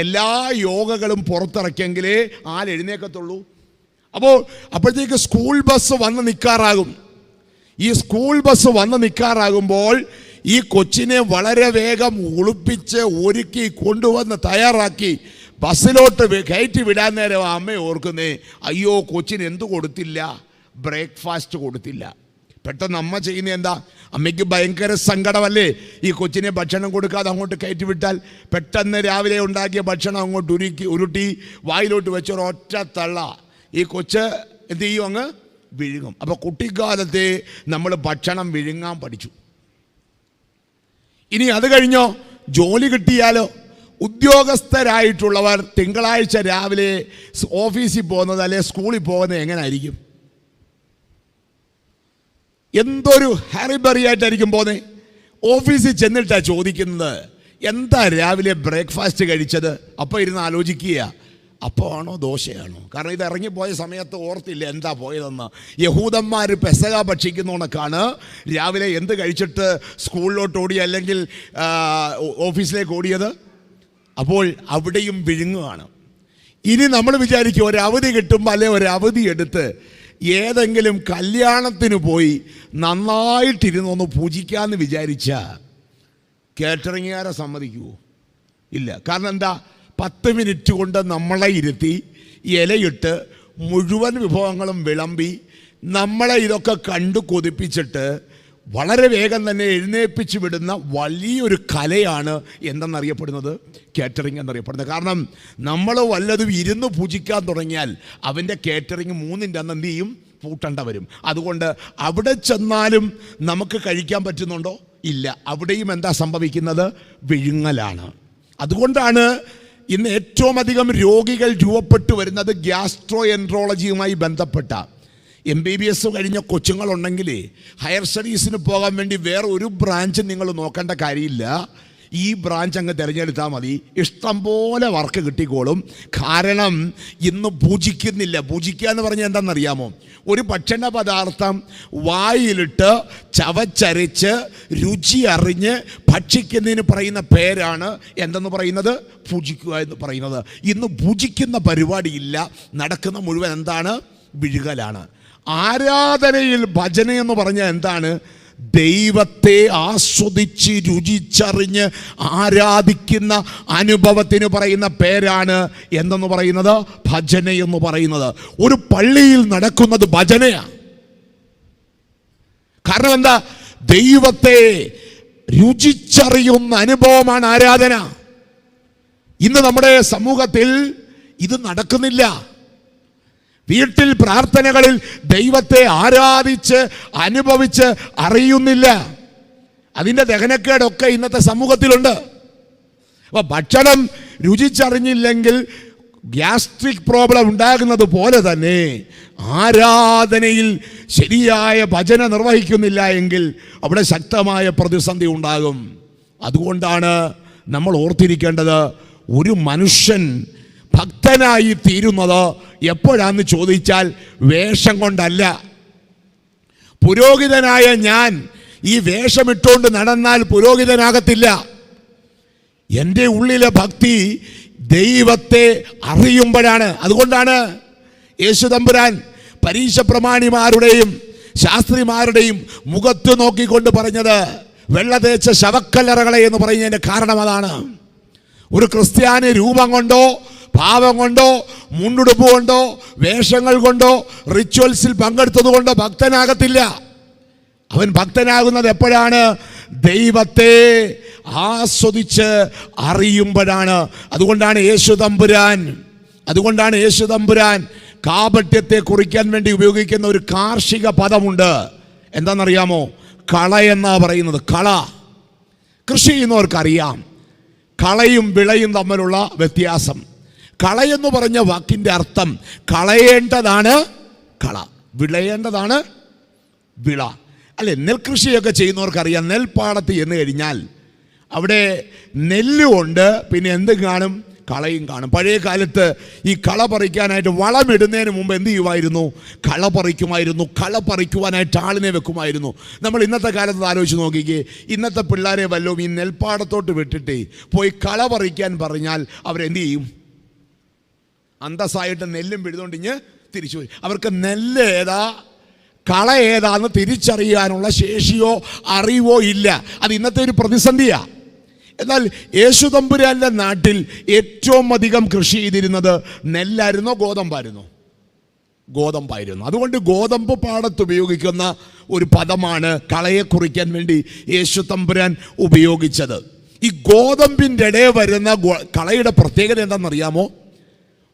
[SPEAKER 1] എല്ലാ യോഗകളും പുറത്തിറക്കിയെങ്കിലേ എഴുന്നേക്കത്തുള്ളൂ. അപ്പോഴത്തേക്ക് സ്കൂൾ ബസ് വന്ന് നിൽക്കാറാകും. ഈ സ്കൂൾ ബസ് വന്ന് നിൽക്കാറാകുമ്പോൾ ഈ കൊച്ചിനെ വളരെ വേഗം ഒളിപ്പിച്ച് ഒരുക്കി കൊണ്ടുവന്ന് തയ്യാറാക്കി ബസ്സിലോട്ട് കയറ്റി വിടാൻ നേരം അമ്മ ഓർക്കുന്നേ, അയ്യോ കൊച്ചിന് എന്തു കൊടുത്തില്ല? ബ്രേക്ക്ഫാസ്റ്റ് കൊടുത്തില്ല. പെട്ടെന്ന് അമ്മ ചെയ്യുന്നത് എന്താ? അമ്മയ്ക്ക് ഭയങ്കര സങ്കടമല്ലേ ഈ കൊച്ചിനെ ഭക്ഷണം കൊടുക്കാതെ അങ്ങോട്ട് കയറ്റി വിട്ടാൽ? പെട്ടെന്ന് രാവിലെ ഉണ്ടാക്കിയ ഭക്ഷണം അങ്ങോട്ട് ഉരുട്ടി വായിലോട്ട് വെച്ചൊരൊറ്റ തള്ള ഈ കൊച്ച് എന്ത് ചെയ്യും? അങ്ങ് വിഴുങ്ങും. അപ്പോൾ കുട്ടിക്കാലത്തെ നമ്മൾ ഭക്ഷണം വിഴുങ്ങാൻ പഠിച്ചു. ഇനി അത് കഴിഞ്ഞോ? ജോലി കിട്ടിയാലോ? ഉദ്യോഗസ്ഥരായിട്ടുള്ളവർ തിങ്കളാഴ്ച രാവിലെ ഓഫീസിൽ പോകുന്നത് അല്ലെ സ്കൂളിൽ പോകുന്നത് എങ്ങനെയായിരിക്കും? എന്തൊരു ഹറിബറി ആയിട്ടായിരിക്കും പോകുന്നത്. ഓഫീസിൽ ചെന്നിട്ടാണ് ചോദിക്കുന്നത്, എന്താ രാവിലെ ബ്രേക്ക്ഫാസ്റ്റ് കഴിച്ചത്? അപ്പോൾ ഇരുന്ന് ആലോചിക്കുക, അപ്പമാണോ ദോശയാണോ? കാരണം ഇത് ഇറങ്ങിപ്പോയ സമയത്ത് ഓർത്തില്ല എന്താ പോയതെന്ന്. യഹൂദന്മാർ പെസക ഭക്ഷിക്കുന്നവണക്കാണ് രാവിലെ എന്ത് കഴിച്ചിട്ട് സ്കൂളിലോട്ട് ഓടി അല്ലെങ്കിൽ ഓഫീസിലേക്ക് ഓടിയത്. അപ്പോൾ അവിടെയും വിഴുങ്ങുകയാണ്. ഇനി നമ്മൾ വിചാരിക്കും ഒരവധി കിട്ടുമ്പോൾ അല്ലെ ഒരവധി എടുത്ത് ഏതെങ്കിലും കല്യാണത്തിന് പോയി നന്നായിട്ടിരുന്നൊന്ന് പൂജിക്കാമെന്ന് വിചാരിച്ചാൽ കേറ്ററിങ്ങുകാരെ സമ്മതിക്കുമോ? ഇല്ല. കാരണം എന്താ? 10 മിനിറ്റ് കൊണ്ട് നമ്മളെ ഇരുത്തി ഇലയിട്ട് മുഴുവൻ വിഭവങ്ങളും വിളമ്പി നമ്മളെ ഇതൊക്കെ കണ്ടു കൊതിപ്പിച്ചിട്ട് വളരെ വേഗം തന്നെ എഴുന്നേൽപ്പിച്ച് വിടുന്ന വലിയൊരു കലയാണ് എന്തെന്നറിയപ്പെടുന്നത്, കേറ്ററിംഗ് എന്നറിയപ്പെടുന്നത്. കാരണം നമ്മൾ വല്ലതും ഇരുന്ന് പൂജിക്കാൻ തുടങ്ങിയാൽ അവൻ്റെ കേറ്ററിംഗ് 3-ൻ്റെ അന്ന് എന്ത് ചെയ്യും, പൂട്ടേണ്ട വരും. അതുകൊണ്ട് അവിടെ ചെന്നാലും നമുക്ക് കഴിക്കാൻ പറ്റുന്നുണ്ടോ? ഇല്ല. അവിടെയും എന്താ സംഭവിക്കുന്നത്? വിഴുങ്ങലാണ്. അതുകൊണ്ടാണ് ഇന്ന് ഏറ്റവും അധികം രോഗികൾ രൂപപ്പെട്ടു വരുന്നത് ഗ്യാസ്ട്രോ എൻട്രോളജിയുമായി ബന്ധപ്പെട്ട. MBBS കഴിഞ്ഞ കൊച്ചുങ്ങളുണ്ടെങ്കിൽ ഹയർ സ്റ്റഡീസിന് പോകാൻ വേണ്ടി വേറെ ഒരു ബ്രാഞ്ച് നിങ്ങൾ നോക്കേണ്ട കാര്യമില്ല. ഈ ബ്രാഞ്ച് അങ്ങ് തിരഞ്ഞെടുത്താൽ മതി, ഇഷ്ടംപോലെ വർക്ക് കിട്ടിക്കോളും. കാരണം ഇന്ന് പൂജിക്കുന്നില്ല. പൂജിക്കുക എന്ന് പറഞ്ഞാൽ എന്താണെന്നറിയാമോ? ഒരു ഭക്ഷണ പദാർത്ഥം വായിലിട്ട് ചവച്ചരച്ച് രുചി അറിഞ്ഞ് ഭക്ഷിക്കുന്നതിന് പറയുന്ന പേരാണ് എന്തെന്ന് പറയുന്നത്? പൂജിക്കുക എന്ന് പറയുന്നത്. ഇന്ന് പൂജിക്കുന്ന പരിപാടിയില്ല. നടക്കുന്ന മുഴുവൻ എന്താണ്? വിഴുകലാണ്. ആരാധനയിൽ ഭജന എന്ന് പറഞ്ഞാൽ എന്താണ്? ദൈവത്തെ ആസ്വദിച്ച് രുചിച്ചറിഞ്ഞ് ആരാധിക്കുന്ന അനുഭവത്തിന് പറയുന്ന പേരാണ് എന്തെന്ന് പറയുന്നത്? ഭജന എന്ന് പറയുന്നത്. ഒരു പള്ളിയിൽ നടക്കുന്നത് ഭജനയാണ്. കാരണം എന്താ? ദൈവത്തെ രുചിച്ചറിയുന്ന അനുഭവമാണ് ആരാധന. ഇന്ന് നമ്മുടെ സമൂഹത്തിൽ ഇത് നടക്കുന്നില്ല. വീട്ടിൽ പ്രാർത്ഥനകളിൽ ദൈവത്തെ ആരാധിച്ച് അനുഭവിച്ച് അറിയുന്നില്ല. അതിൻ്റെ ദഹനക്കേടൊക്കെ ഇന്നത്തെ സമൂഹത്തിലുണ്ട്. അപ്പോൾ ഭക്ഷണം രുചിച്ചറിഞ്ഞില്ലെങ്കിൽ ഗ്യാസ്ട്രിക് പ്രോബ്ലം ഉണ്ടാകുന്നത് പോലെ തന്നെ ആരാധനയിൽ ശരിയായ ഭജന നിർവഹിക്കുന്നില്ല എങ്കിൽ അവിടെ ശക്തമായ പ്രതിസന്ധി ഉണ്ടാകും. അതുകൊണ്ടാണ് നമ്മൾ ഓർത്തിരിക്കേണ്ടത്, ഒരു മനുഷ്യൻ ഭക്തനായി തീരുന്നത് എപ്പോഴാന്ന് ചോദിച്ചാൽ വേഷം കൊണ്ടല്ല. പുരോഹിതനായ ഞാൻ ഈ വേഷമിട്ടുകൊണ്ട് നടന്നാൽ പുരോഹിതനാകത്തില്ല. എൻ്റെ ഉള്ളിലെ ഭക്തി ദൈവത്തെ അറിയുമ്പോഴാണ്. അതുകൊണ്ടാണ് യേശു തമ്പുരാൻ പരീശ പ്രമാണിമാരുടെയും ശാസ്ത്രിമാരുടെയും മുഖത്ത് നോക്കിക്കൊണ്ട് പറഞ്ഞത് വെള്ള തേച്ച ശവക്കല്ലറകളെ എന്ന് പറയുന്നതിൻ്റെ കാരണം അതാണ്. ഒരു ക്രിസ്ത്യാനി രൂപം കൊണ്ടോ ഭാവം കൊണ്ടോ മുണ്ടുടുപ്പ് കൊണ്ടോ വേഷങ്ങൾ കൊണ്ടോ റിച്വൽസിൽ പങ്കെടുത്തത് കൊണ്ടോ ഭക്തനാകത്തില്ല. അവൻ ഭക്തനാകുന്നത് എപ്പോഴാണ്? ദൈവത്തെ ആസ്വദിച്ച് അറിയുമ്പോഴാണ്. അതുകൊണ്ടാണ് യേശു തമ്പുരാൻ കാപട്യത്തെ കുറിക്കാൻ വേണ്ടി ഉപയോഗിക്കുന്ന ഒരു കാർഷിക പദമുണ്ട്. എന്താണെന്നറിയാമോ? കള എന്നാ പറയുന്നത്. കള. കൃഷി ചെയ്യുന്നവർക്കറിയാം കളയും വിളയും തമ്മിലുള്ള വ്യത്യാസം. കളയെന്ന് പറഞ്ഞ വാക്കിൻ്റെ അർത്ഥം കളയേണ്ടതാണ് കള, വിളയേണ്ടതാണ് വിള. അല്ലെ, നെൽകൃഷിയൊക്കെ ചെയ്യുന്നവർക്കറിയാം. നെൽപ്പാടത്ത് ചെന്ന് കഴിഞ്ഞാൽ അവിടെ നെല്ലുകൊണ്ട് പിന്നെ എന്ത് കാണും? കളയും കാണും. പഴയ കാലത്ത് ഈ കള പറിക്കാനായിട്ട് വളമിടുന്നതിന് മുമ്പ് എന്ത് ചെയ്യുമായിരുന്നു? കള പറിക്കുമായിരുന്നു. കള പറിക്കുവാനായിട്ട് ആളിനെ വെക്കുമായിരുന്നു. നമ്മൾ ഇന്നത്തെ കാലത്ത് ആലോചിച്ച് നോക്കിക്കേ, ഇന്നത്തെ പിള്ളേരെ വല്ലതും ഈ നെൽപ്പാടത്തോട്ട് വിട്ടിട്ട് പോയി കള പറിക്കാൻ പറഞ്ഞാൽ അവരെന്ത് ചെയ്യും? അന്തസ്സായിട്ട് നെല്ലും പിഴുതുകൊണ്ടിഞ്ഞ് തിരിച്ചു പോയി. അവർക്ക് നെല്ല് ഏതാ കള ഏതാന്ന് തിരിച്ചറിയാനുള്ള ശേഷിയോ അറിവോ ഇല്ല. അത് ഇന്നത്തെ ഒരു പ്രതിസന്ധിയാണ്. എന്നാൽ യേശു തമ്പുരാൻ്റെ നാട്ടിൽ ഏറ്റവും അധികം കൃഷി ചെയ്തിരുന്നത് നെല്ലായിരുന്നോ ഗോതമ്പായിരുന്നോ? ഗോതമ്പായിരുന്നു. അതുകൊണ്ട് ഗോതമ്പ് പാടത്ത് ഉപയോഗിക്കുന്ന ഒരു പദമാണ് കളയെ കുറിക്കാൻ വേണ്ടി യേശു തമ്പുരാൻ ഉപയോഗിച്ചത്. ഈ ഗോതമ്പിൻ്റെ ഇടയിൽ വരുന്ന കളയുടെ പ്രത്യേകത എന്താണെന്നറിയാമോ?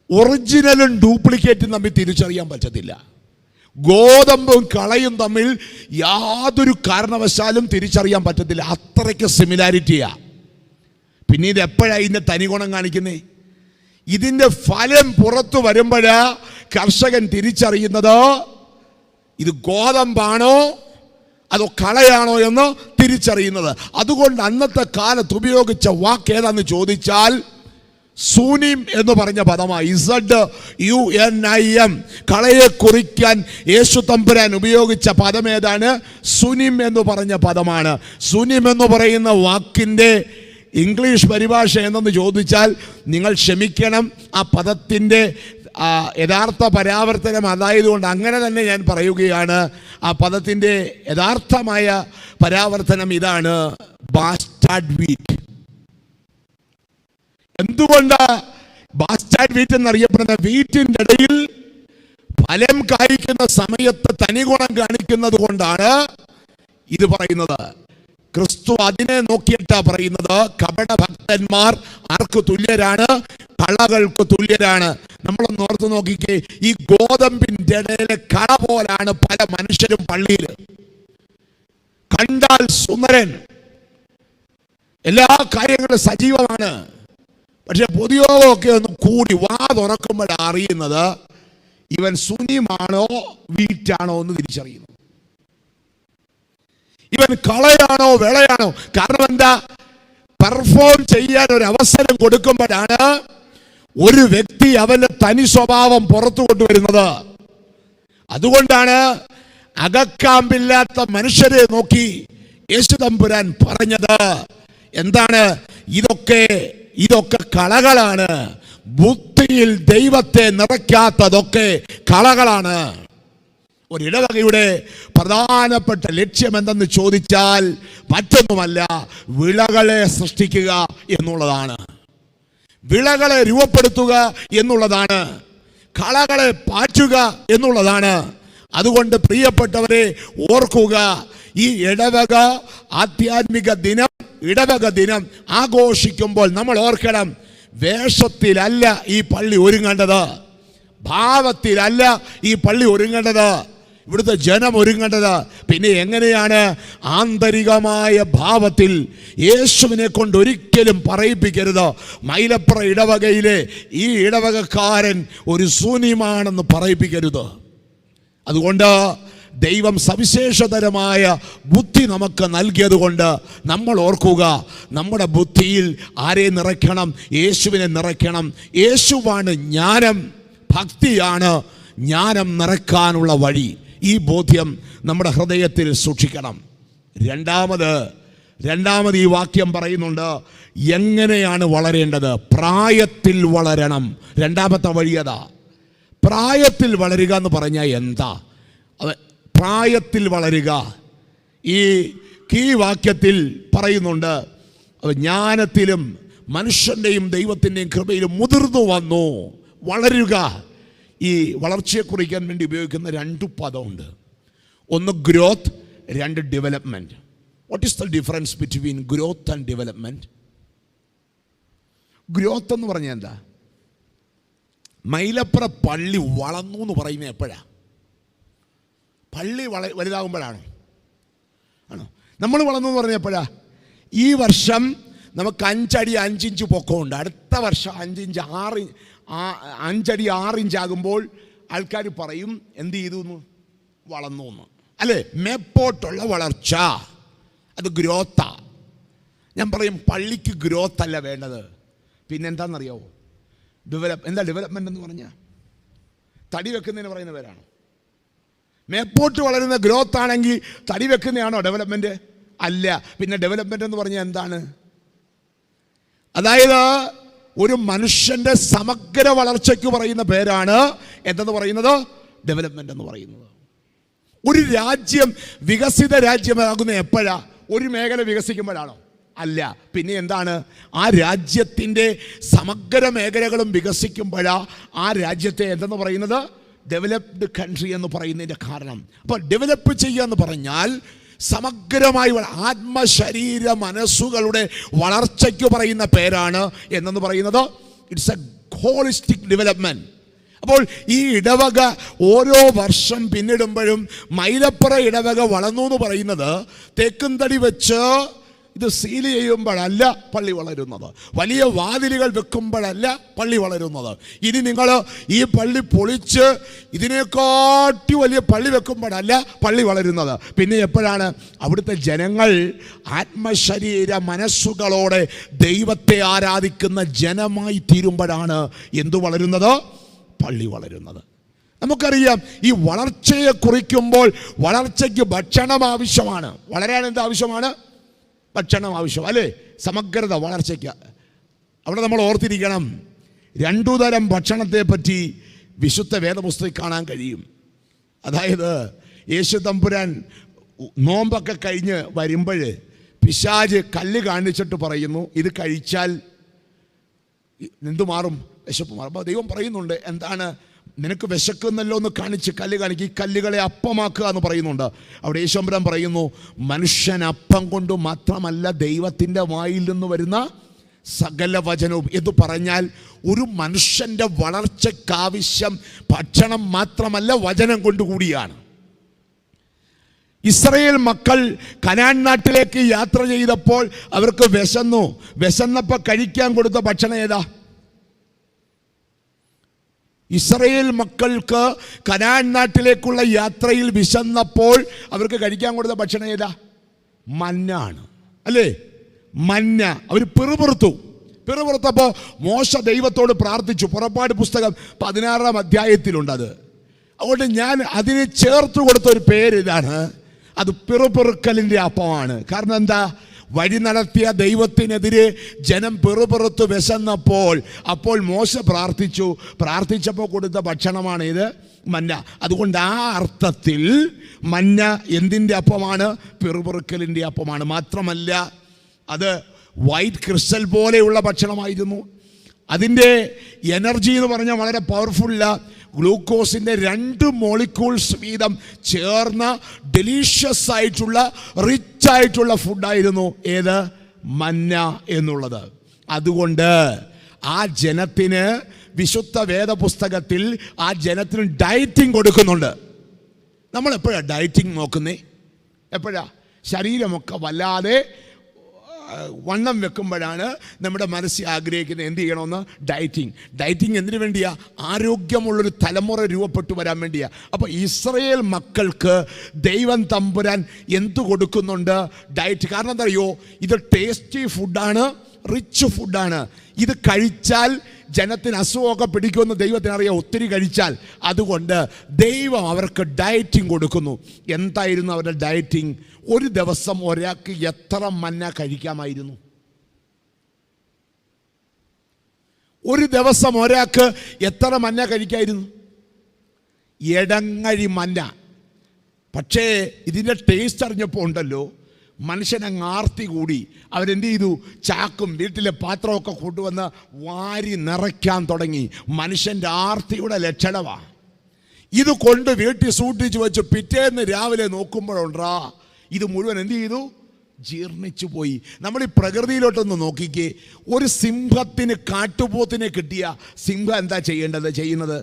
[SPEAKER 1] ഒറിജിനലും ഡ്യൂപ്ലിക്കേറ്റും തമ്മിൽ തിരിച്ചറിയാൻ പറ്റത്തില്ല. ഗോതമ്പും കളയും തമ്മിൽ യാതൊരു കാരണവശാലും തിരിച്ചറിയാൻ പറ്റത്തില്ല. അത്രയ്ക്ക് സിമിലാരിറ്റിയാ. പിന്നെ ഇത് എപ്പോഴാണ് ഇതിൻ്റെ തനി ഗുണം കാണിക്കുന്നേ? ഇതിൻ്റെ ഫലം പുറത്തു വരുമ്പോഴാ കർഷകൻ തിരിച്ചറിയുന്നത് ഇത് ഗോതമ്പാണോ അതോ കളയാണോ എന്ന് തിരിച്ചറിയുന്നത്. അതുകൊണ്ട് അന്നത്തെ കാലത്ത് ഉപയോഗിച്ച വാക്ക് ഏതാന്ന് ചോദിച്ചാൽ സൂനിം എന്ന് പറഞ്ഞ പദമാണ്. ZUNIM. കളയെ കുറിക്കാൻ യേശു തമ്പുരാൻ ഉപയോഗിച്ച പദം ഏതാണ്? സുനിം എന്ന് പറഞ്ഞ പദമാണ്. സുനിം എന്ന് പറയുന്ന വാക്കിൻ്റെ ഇംഗ്ലീഷ് പരിഭാഷ എന്തെന്ന് ചോദിച്ചാൽ നിങ്ങൾ ക്ഷമിക്കണം, ആ പദത്തിൻ്റെ യഥാർത്ഥ പരാവർത്തനം അതായതുകൊണ്ട് അങ്ങനെ തന്നെ ഞാൻ പറയുകയാണ്. ആ പദത്തിൻ്റെ യഥാർത്ഥമായ പരാവർത്തനം ഇതാണ്: ബാസ്റ്റാർഡ് വീറ്റ്. എന്തുകൊണ്ടാ ബാസ്റ്റാർഡ് വീറ്റ് എന്നറിയപ്പെടുന്ന? വീറ്റിൻ്റെ ഇടയിൽ ഫലം കായ്ക്കുന്ന സമയത്ത് തനിഗുണം കാണിക്കുന്നത് കൊണ്ടാണ് ഇത് പറയുന്നത്. ക്രിസ്തു അതിനെ നോക്കിയിട്ടാ പറയുന്നത്, കപട ഭക്തന്മാർ ആർക്ക് തുല്യരാണ്? കളകൾക്ക് തുല്യരാണ്. നമ്മളൊന്ന് ഓർത്ത് നോക്കിക്കേ, ഈ ഗോതമ്പിന്റെ ഇടയിലെ കള പോലാണ് പല മനുഷ്യരും പള്ളിയിൽ. കണ്ടാൽ സുന്ദരൻ, എല്ലാ കാര്യങ്ങളും സജീവമാണ്, പക്ഷെ പൊതുയോഗമൊക്കെ ഒന്ന് കൂടി വാ തുറക്കുമ്പോഴാണ് അറിയുന്നത് ഇവൻ സുനിമാണോ വീറ്റാണോ എന്ന് തിരിച്ചറിയുന്നു. ഇവൻ കളയാണോ വിളയാണോ? കാരണം എന്താ? പെർഫോം ചെയ്യാൻ ഒരു അവസരം കൊടുക്കുമ്പോഴാണ് ഒരു വ്യക്തി അവന്റെ തനി സ്വഭാവം പുറത്തു കൊണ്ടുവരുന്നത്. അതുകൊണ്ടാണ് അകക്കാമ്പില്ലാത്ത മനുഷ്യരെ നോക്കി യേശു തമ്പുരാൻ പറഞ്ഞത് എന്താണ്? ഇതൊക്കെ കളകളാണ്. ബുദ്ധിയിൽ ദൈവത്തെ നിറയ്ക്കാത്തതൊക്കെ കളകളാണ്. ഒരിടവകയുടെ പ്രധാനപ്പെട്ട ലക്ഷ്യം എന്തെന്ന് ചോദിച്ചാൽ മറ്റൊന്നുമല്ല, വിളകളെ സൃഷ്ടിക്കുക എന്നുള്ളതാണ്, വിളകളെ രൂപപ്പെടുത്തുക എന്നുള്ളതാണ്, കളകളെ പാറ്റുക എന്നുള്ളതാണ്. അതുകൊണ്ട് പ്രിയപ്പെട്ടവരെ ഓർക്കുക, ഈ ഇടവക ആധ്യാത്മിക ദിനം, ഇടവക ദിനം ആഘോഷിക്കുമ്പോൾ നമ്മൾ ഓർക്കണം, വേഷത്തിലല്ല ഈ പള്ളി ഒരുങ്ങേണ്ടത്, ഭാവത്തിലല്ല ഈ പള്ളി ഒരുങ്ങേണ്ടത്, ഇവിടുത്തെ ജനം ഒരുങ്ങേണ്ടത്. പിന്നെ എങ്ങനെയാണ്? ആന്തരികമായ ഭാവത്തിൽ. യേശുവിനെ കൊണ്ട് ഒരിക്കലും പറയിപ്പിക്കരുത് മൈലപ്ര ഇടവകയിലെ ഈ ഇടവകക്കാരൻ ഒരു ശൂന്യമാണെന്ന് പറയിപ്പിക്കരുത്. അതുകൊണ്ട് ദൈവം സവിശേഷതരമായ ബുദ്ധി നമുക്ക് നൽകിയത് കൊണ്ട് നമ്മൾ ഓർക്കുക, നമ്മുടെ ബുദ്ധിയിൽ ആരെ നിറയ്ക്കണം? യേശുവിനെ നിറയ്ക്കണം. യേശുവാണ് ജ്ഞാനം, ഭക്തിയാണ് ജ്ഞാനം നിറയ്ക്കാനുള്ള വഴി. ഈ ബോധ്യം നമ്മുടെ ഹൃദയത്തിൽ സൂക്ഷിക്കണം. രണ്ടാമത് ഈ വാക്യം പറയുന്നുണ്ട് എങ്ങനെയാണ് വളരേണ്ടത്? പ്രായത്തിൽ വളരണം. രണ്ടാമത്തെ വഴി അതാ. പ്രായത്തിൽ വളരുക എന്ന് പറഞ്ഞാൽ എന്താ? പ്രായത്തിൽ വളരുക. ഈ വാക്യത്തിൽ പറയുന്നുണ്ട് ജ്ഞാനത്തിലും മനുഷ്യൻ്റെയും ദൈവത്തിൻ്റെയും കൃപയിലും മുതിർന്നു വന്നു. വളരുക. ഈ വളർച്ചയെ കുറിക്കാൻ വേണ്ടി ഉപയോഗിക്കുന്ന 2 പദമുണ്ട്. ഒന്ന് growth, 2 development. What is the difference between growth and development? Growth എന്ന് പറഞ്ഞാൽ എന്താ? മൈലപ്ര പള്ളി വളർന്നു എന്ന് പറയുന്നത് എപ്പോഴാണ്? പള്ളി വലുതാകുമ്പോഴാണോ? ആണോ? നമ്മൾ വളർന്നു എന്ന് പറഞ്ഞാൽ എപ്പോഴാണ്? ഈ വർഷം നമുക്ക് 5 അടി 5 ഇഞ്ച് പൊക്കമുണ്ട്. അടുത്ത വർഷം 5 അടി 6 ഇഞ്ച് ആകുമ്പോൾ ആൾക്കാർ പറയും എന്ത് ചെയ്തു എന്ന്? വളർന്നു എന്ന് അല്ലേ? മേപ്പോട്ടുള്ള വളർച്ച, അത് ഗ്രോത്താ. ഞാൻ പറയും പള്ളിക്ക് ഗ്രോത്ത് അല്ല വേണ്ടത്. പിന്നെന്താണെന്നറിയാവോ? എന്താ ഡെവലപ്മെൻ്റ് എന്ന് പറഞ്ഞാൽ? തടി വെക്കുന്നതിന് പറയുന്ന പേരാണ്. മേപ്പോട്ട് വളരുന്ന ഗ്രോത്ത് ആണെങ്കിൽ തടി വെക്കുന്നതാണോ ഡെവലപ്മെൻറ്റ്? അല്ല. പിന്നെ ഡെവലപ്മെൻ്റ് എന്ന് പറഞ്ഞാൽ എന്താണ്? അതായത് ഒരു മനുഷ്യൻ്റെ സമഗ്ര വളർച്ചയ്ക്ക് പറയുന്ന പേരാണ് എന്തെന്ന് പറയുന്നത്? ഡെവലപ്മെൻ്റ് എന്ന് പറയുന്നത്. ഒരു രാജ്യം വികസിത രാജ്യമാകുന്ന എപ്പോഴാ? ഒരു മേഖല വികസിക്കുമ്പോഴാണോ? അല്ല. പിന്നെ എന്താണ്? ആ രാജ്യത്തിൻ്റെ സമഗ്ര മേഖലകളും വികസിക്കുമ്പോഴാ ആ രാജ്യത്തെ എന്തെന്ന് പറയുന്നത്? ഡെവലപ്ഡ് കൺട്രി എന്ന് പറയുന്നതിൻ്റെ കാരണം. അപ്പോൾ ഡെവലപ്പ് ചെയ്യുക എന്ന് പറഞ്ഞാൽ സമഗ്രമായി ആത്മശരീര മനസ്സുകളുടെ വളർച്ചയ്ക്ക് പറയുന്ന പേരാണ് എന്നു പറയുന്നത്. It's A holistic development. അപ്പോൾ ഈ ഇടവക ഓരോ വർഷം പിന്നിടുമ്പോഴും മൈലപ്ര ഇടവക വളർന്നു എന്ന് പറയുന്നത് തേക്കുംതടി വെച്ച് ഇത് സീൽ ചെയ്യുമ്പോഴല്ല പള്ളി വളരുന്നത്, വലിയ വാതിലുകൾ വെക്കുമ്പോഴല്ല പള്ളി വളരുന്നത്. ഇനി നിങ്ങൾ ഈ പള്ളി പൊളിച്ച് ഇതിനെക്കാട്ടി വലിയ പള്ളി വെക്കുമ്പോഴല്ല പള്ളി വളരുന്നത്. പിന്നെ എപ്പോഴാണ്? അവിടുത്തെ ജനങ്ങൾ ആത്മശരീര മനസ്സുകളോടെ ദൈവത്തെ ആരാധിക്കുന്ന ജനമായി തീരുമ്പോഴാണ് എന്തു വളരുന്നത്? പള്ളി വളരുന്നത്. നമുക്കറിയാം ഈ വളർച്ചയെ കുറിക്കുമ്പോൾ വളർച്ചയ്ക്ക് ഭക്ഷണം ആവശ്യമാണ്. വളരാൻ എന്ത് ആവശ്യമാണ്? ഭക്ഷണം ആവശ്യം അല്ലേ? സമഗ്രത വളർച്ചയ്ക്ക്. അവിടെ നമ്മൾ ഓർത്തിരിക്കണം, 2 തരം ഭക്ഷണത്തെ പറ്റി വിശുദ്ധ വേദപുസ്തകത്തിൽ കാണാൻ കഴിയും. അതായത് യേശു തമ്പുരാൻ നോമ്പൊക്കെ കഴിഞ്ഞ് വരുമ്പോൾ പിശാച് കല്ല് കാണിച്ചിട്ട് പറയുന്നു ഇത് കഴിച്ചാൽ എന്തു മാറും? വിശപ്പ് മാറും. അപ്പോൾ ദൈവം പറയുന്നുണ്ട് എന്താണ്? നിനക്ക് വിശക്കുന്നല്ലോ എന്ന് കാണിച്ച് കല്ല് കാണിക്കുക, ഈ കല്ലുകളെ അപ്പമാക്കുക എന്ന് പറയുന്നുണ്ട്. അവിടെ യേശുവമ്പുരാൻ പറയുന്നു, മനുഷ്യൻ അപ്പം കൊണ്ട് മാത്രമല്ല ദൈവത്തിൻ്റെ വായിൽ നിന്ന് വരുന്ന സകല വചനവും എന്ന് പറഞ്ഞാൽ ഒരു മനുഷ്യൻ്റെ വളർച്ചയ്ക്കാവശ്യം ഭക്ഷണം മാത്രമല്ല, വചനം കൊണ്ടുകൂടിയാണ്. ഇസ്രായേൽ മക്കൾ കനാൻ നാട്ടിലേക്ക് യാത്ര ചെയ്തപ്പോൾ അവർക്ക് വിശന്നപ്പോൾ കഴിക്കാൻ കൊടുത്ത ഭക്ഷണം ഏതാ? ഇസ്രായേൽ മക്കൾക്ക് കനാൻ നാട്ടിലേക്കുള്ള യാത്രയിൽ വിശന്നപ്പോൾ അവർക്ക് കഴിക്കാൻ കൊടുത്ത ഭക്ഷണം ഏതാ? മന്നാണ്, അല്ലേ? മന്ന. അവർ പിറുപിറുത്തപ്പോൾ മോശ ദൈവത്തോട് പ്രാർത്ഥിച്ചു. പുറപ്പാട് പുസ്തകം 16-ാം അധ്യായത്തിലുണ്ടത്. അതുകൊണ്ട് ഞാൻ അതിന് ചേർത്ത് കൊടുത്ത ഒരു പേര് ഇതാണ്, അത് പിറുപിറുക്കലിൻ്റെ അപ്പമാണ്. കാരണം എന്താ? വഴി നടത്തിയ ദൈവത്തിനെതിരെ ജനം പിറുപിറുത്ത് വിശന്നപ്പോൾ മോശ പ്രാർത്ഥിച്ചപ്പോൾ കൊടുത്ത ഭക്ഷണമാണ് ഇത്, മന്ന. അതുകൊണ്ട് ആ അർത്ഥത്തിൽ മന്ന എന്തിൻ്റെ അപ്പമാണ്? പിറുപിറുക്കലിൻ്റെ അപ്പമാണ്. മാത്രമല്ല അത് വൈറ്റ് ക്രിസ്റ്റൽ പോലെയുള്ള ഭക്ഷണമായിരുന്നു. അതിൻ്റെ എനർജി എന്ന് പറഞ്ഞാൽ വളരെ പവർഫുള്ള ഗ്ലൂക്കോസിൻ്റെ 2 മോളിക്യൂൾസ് വീതം ചേർന്ന ഡെലീഷ്യസ് ആയിട്ടുള്ള റിച്ച് ആയിട്ടുള്ള ഫുഡായിരുന്നു ഏത്? മന്ന എന്നുള്ളത്. അതുകൊണ്ട് ആ ജനത്തിന് വിശുദ്ധ വേദപുസ്തകത്തിൽ ആ ജനത്തിന് ഡയറ്റിംഗ് കൊടുക്കുന്നുണ്ട്. നമ്മൾ എപ്പോഴാണ് ഡയറ്റിംഗ് നോക്കുന്നേ? എപ്പോഴാ? ശരീരമൊക്കെ വല്ലാതെ വണ്ണം വെക്കുമ്പോഴാണ് നമ്മുടെ മനസ്സിൽ ആഗ്രഹിക്കുന്നത് എന്ത് ചെയ്യണമെന്ന്? ഡയറ്റിംഗ് എന്തിനു വേണ്ടിയാ? ആരോഗ്യമുള്ളൊരു തലമുറ രൂപപ്പെട്ടു വരാൻ വേണ്ടിയാ. അപ്പോൾ ഇസ്രായേൽ മക്കൾക്ക് ദൈവം തമ്പുരാൻ എന്തു കൊടുക്കുന്നുണ്ട്? ഡയറ്റ്. കാരണം എന്താ അറിയോ? ഇത് ടേസ്റ്റി ഫുഡാണ്, റിച്ച് ഫുഡാണ്. ഇത് കഴിച്ചാൽ ജനത്തിന് അസുഖമൊക്കെ പിടിക്കുമെന്ന് ദൈവത്തിന് അറിയാം, ഒത്തിരി കഴിച്ചാൽ. അതുകൊണ്ട് ദൈവം അവർക്ക് ഡയറ്റിംഗ് കൊടുക്കുന്നു. എന്തായിരുന്നു അവരുടെ ഡയറ്റിംഗ്? ഒരു ദിവസം ഒരാൾക്ക് എത്ര മന്ന കഴിക്കാമായിരുന്നു? ഒരു ദിവസം ഒരാൾക്ക് എത്ര മന്ന കഴിക്കായിരുന്നു? എടങ്ങഴി മന്ന. പക്ഷേ ഇതിൻ്റെ ടേസ്റ്റ് അറിഞ്ഞപ്പോൾ ഉണ്ടല്ലോ, മനുഷ്യനങ്ങ് ആർത്തി കൂടി. അവരെന്ത് ചെയ്തു? ചാക്കും വീട്ടിലെ പാത്രമൊക്കെ കൊണ്ടുവന്ന് വാരി നിറയ്ക്കാൻ തുടങ്ങി. മനുഷ്യൻ്റെ ആർത്തിയുടെ ലക്ഷണമാണ്. ഇത് കൊണ്ട് വീട്ടിൽ സൂക്ഷിച്ച് വെച്ച് പിറ്റേന്ന് രാവിലെ നോക്കുമ്പോഴുണ്ടാ ഇത് മുഴുവൻ എന്ത് ചെയ്തു? ജീർണിച്ചു പോയി. നമ്മൾ ഈ പ്രകൃതിയിലോട്ടൊന്ന് നോക്കിക്കേ. ഒരു സിംഹത്തിന് കാട്ടുപോത്തിനെ കിട്ടിയ സിംഹം എന്താ ചെയ്യുന്നത്?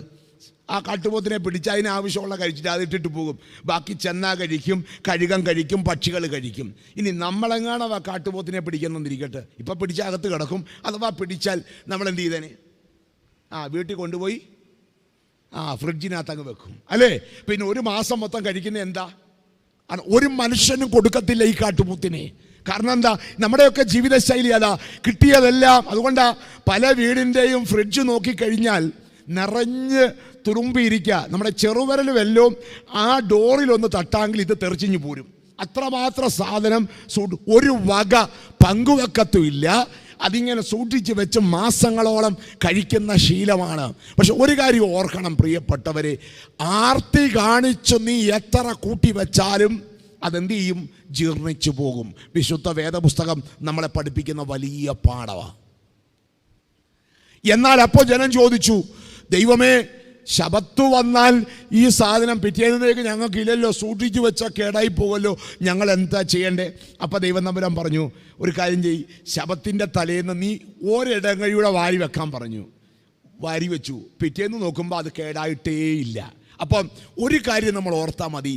[SPEAKER 1] ആ കാട്ടുപോത്തിനെ പിടിച്ച് അതിന് ആവശ്യമുള്ള കഴിച്ചിട്ട് അതിട്ടിട്ട് പോകും. ബാക്കി ചെന്നാ കഴിക്കും, കഴുകൻ കഴിക്കും, പക്ഷികൾ കഴിക്കും. ഇനി നമ്മളെങ്ങാണോ ആ കാട്ടുപോത്തിനെ പിടിക്കുന്നിരിക്കട്ടെ, ഇപ്പം പിടിച്ച അകത്ത് കിടക്കും. അഥവാ പിടിച്ചാൽ നമ്മൾ എന്ത് ചെയ്തേനെ? വീട്ടിൽ കൊണ്ടുപോയി ഫ്രിഡ്ജിനകത്ത് അങ്ങ് വെക്കും, അല്ലേ? പിന്നെ ഒരു മാസം മൊത്തം കഴിക്കുന്നത് എന്താ? ഒരു മനുഷ്യനും കൊടുക്കത്തില്ല ഈ കാട്ടുപോത്തിനെ. കാരണം എന്താ? നമ്മുടെയൊക്കെ ജീവിതശൈലി അതാ, കിട്ടിയതെല്ലാം. അതുകൊണ്ടാ പല വീടിൻ്റെയും ഫ്രിഡ്ജ് നോക്കിക്കഴിഞ്ഞാൽ നിറഞ്ഞ് തുറുമ്പിയിരിക്കുക. നമ്മുടെ ചെറുവിരൽ വല്ലതും ആ ഡോറിലൊന്ന് തട്ടാങ്കിൽ ഇത് തെറിച്ചിഞ്ഞു പോരും. അത്രമാത്രം സാധനം ഒരു വക പങ്കുവെക്കത്തുമില്ല. അതിങ്ങനെ സൂക്ഷിച്ച് വെച്ച് മാസങ്ങളോളം കഴിക്കുന്ന ശീലമാണ്. പക്ഷെ ഒരു കാര്യം ഓർക്കണം പ്രിയപ്പെട്ടവരെ, ആർത്തി കാണിച്ച് നീ എത്ര കൂട്ടി വെച്ചാലും അതെന്ത് ചെയ്യും? ജീർണിച്ചു പോകും. വിശുദ്ധ വേദപുസ്തകം നമ്മളെ പഠിപ്പിക്കുന്ന വലിയ പാഠമാണ്. എന്നാൽ അപ്പോൾ ജനം ചോദിച്ചു, ദൈവമേ, ശബത്ത് വന്നാൽ ഈ സാധനം പിറ്റേന്നേക്ക് ഞങ്ങൾക്കില്ലല്ലോ, സൂക്ഷിച്ചു വെച്ചാൽ കേടായി പോകുമല്ലോ, ഞങ്ങൾ എന്താ ചെയ്യണ്ടേ? അപ്പോൾ ദൈവം തമ്പുരാൻ പറഞ്ഞു, ഒരു കാര്യം ചെയ്യ്, ശബത്തിൻ്റെ തലേന്ന് നീ ഒരിടങ്ങഴിയുടെ വാരി വെക്കാൻ പറഞ്ഞു. വാരി വെച്ചു. പിറ്റേന്ന് നോക്കുമ്പോൾ അത് കേടായിട്ടേ ഇല്ല. അപ്പം ഒരു കാര്യം നമ്മൾ ഓർത്താൽ മതി,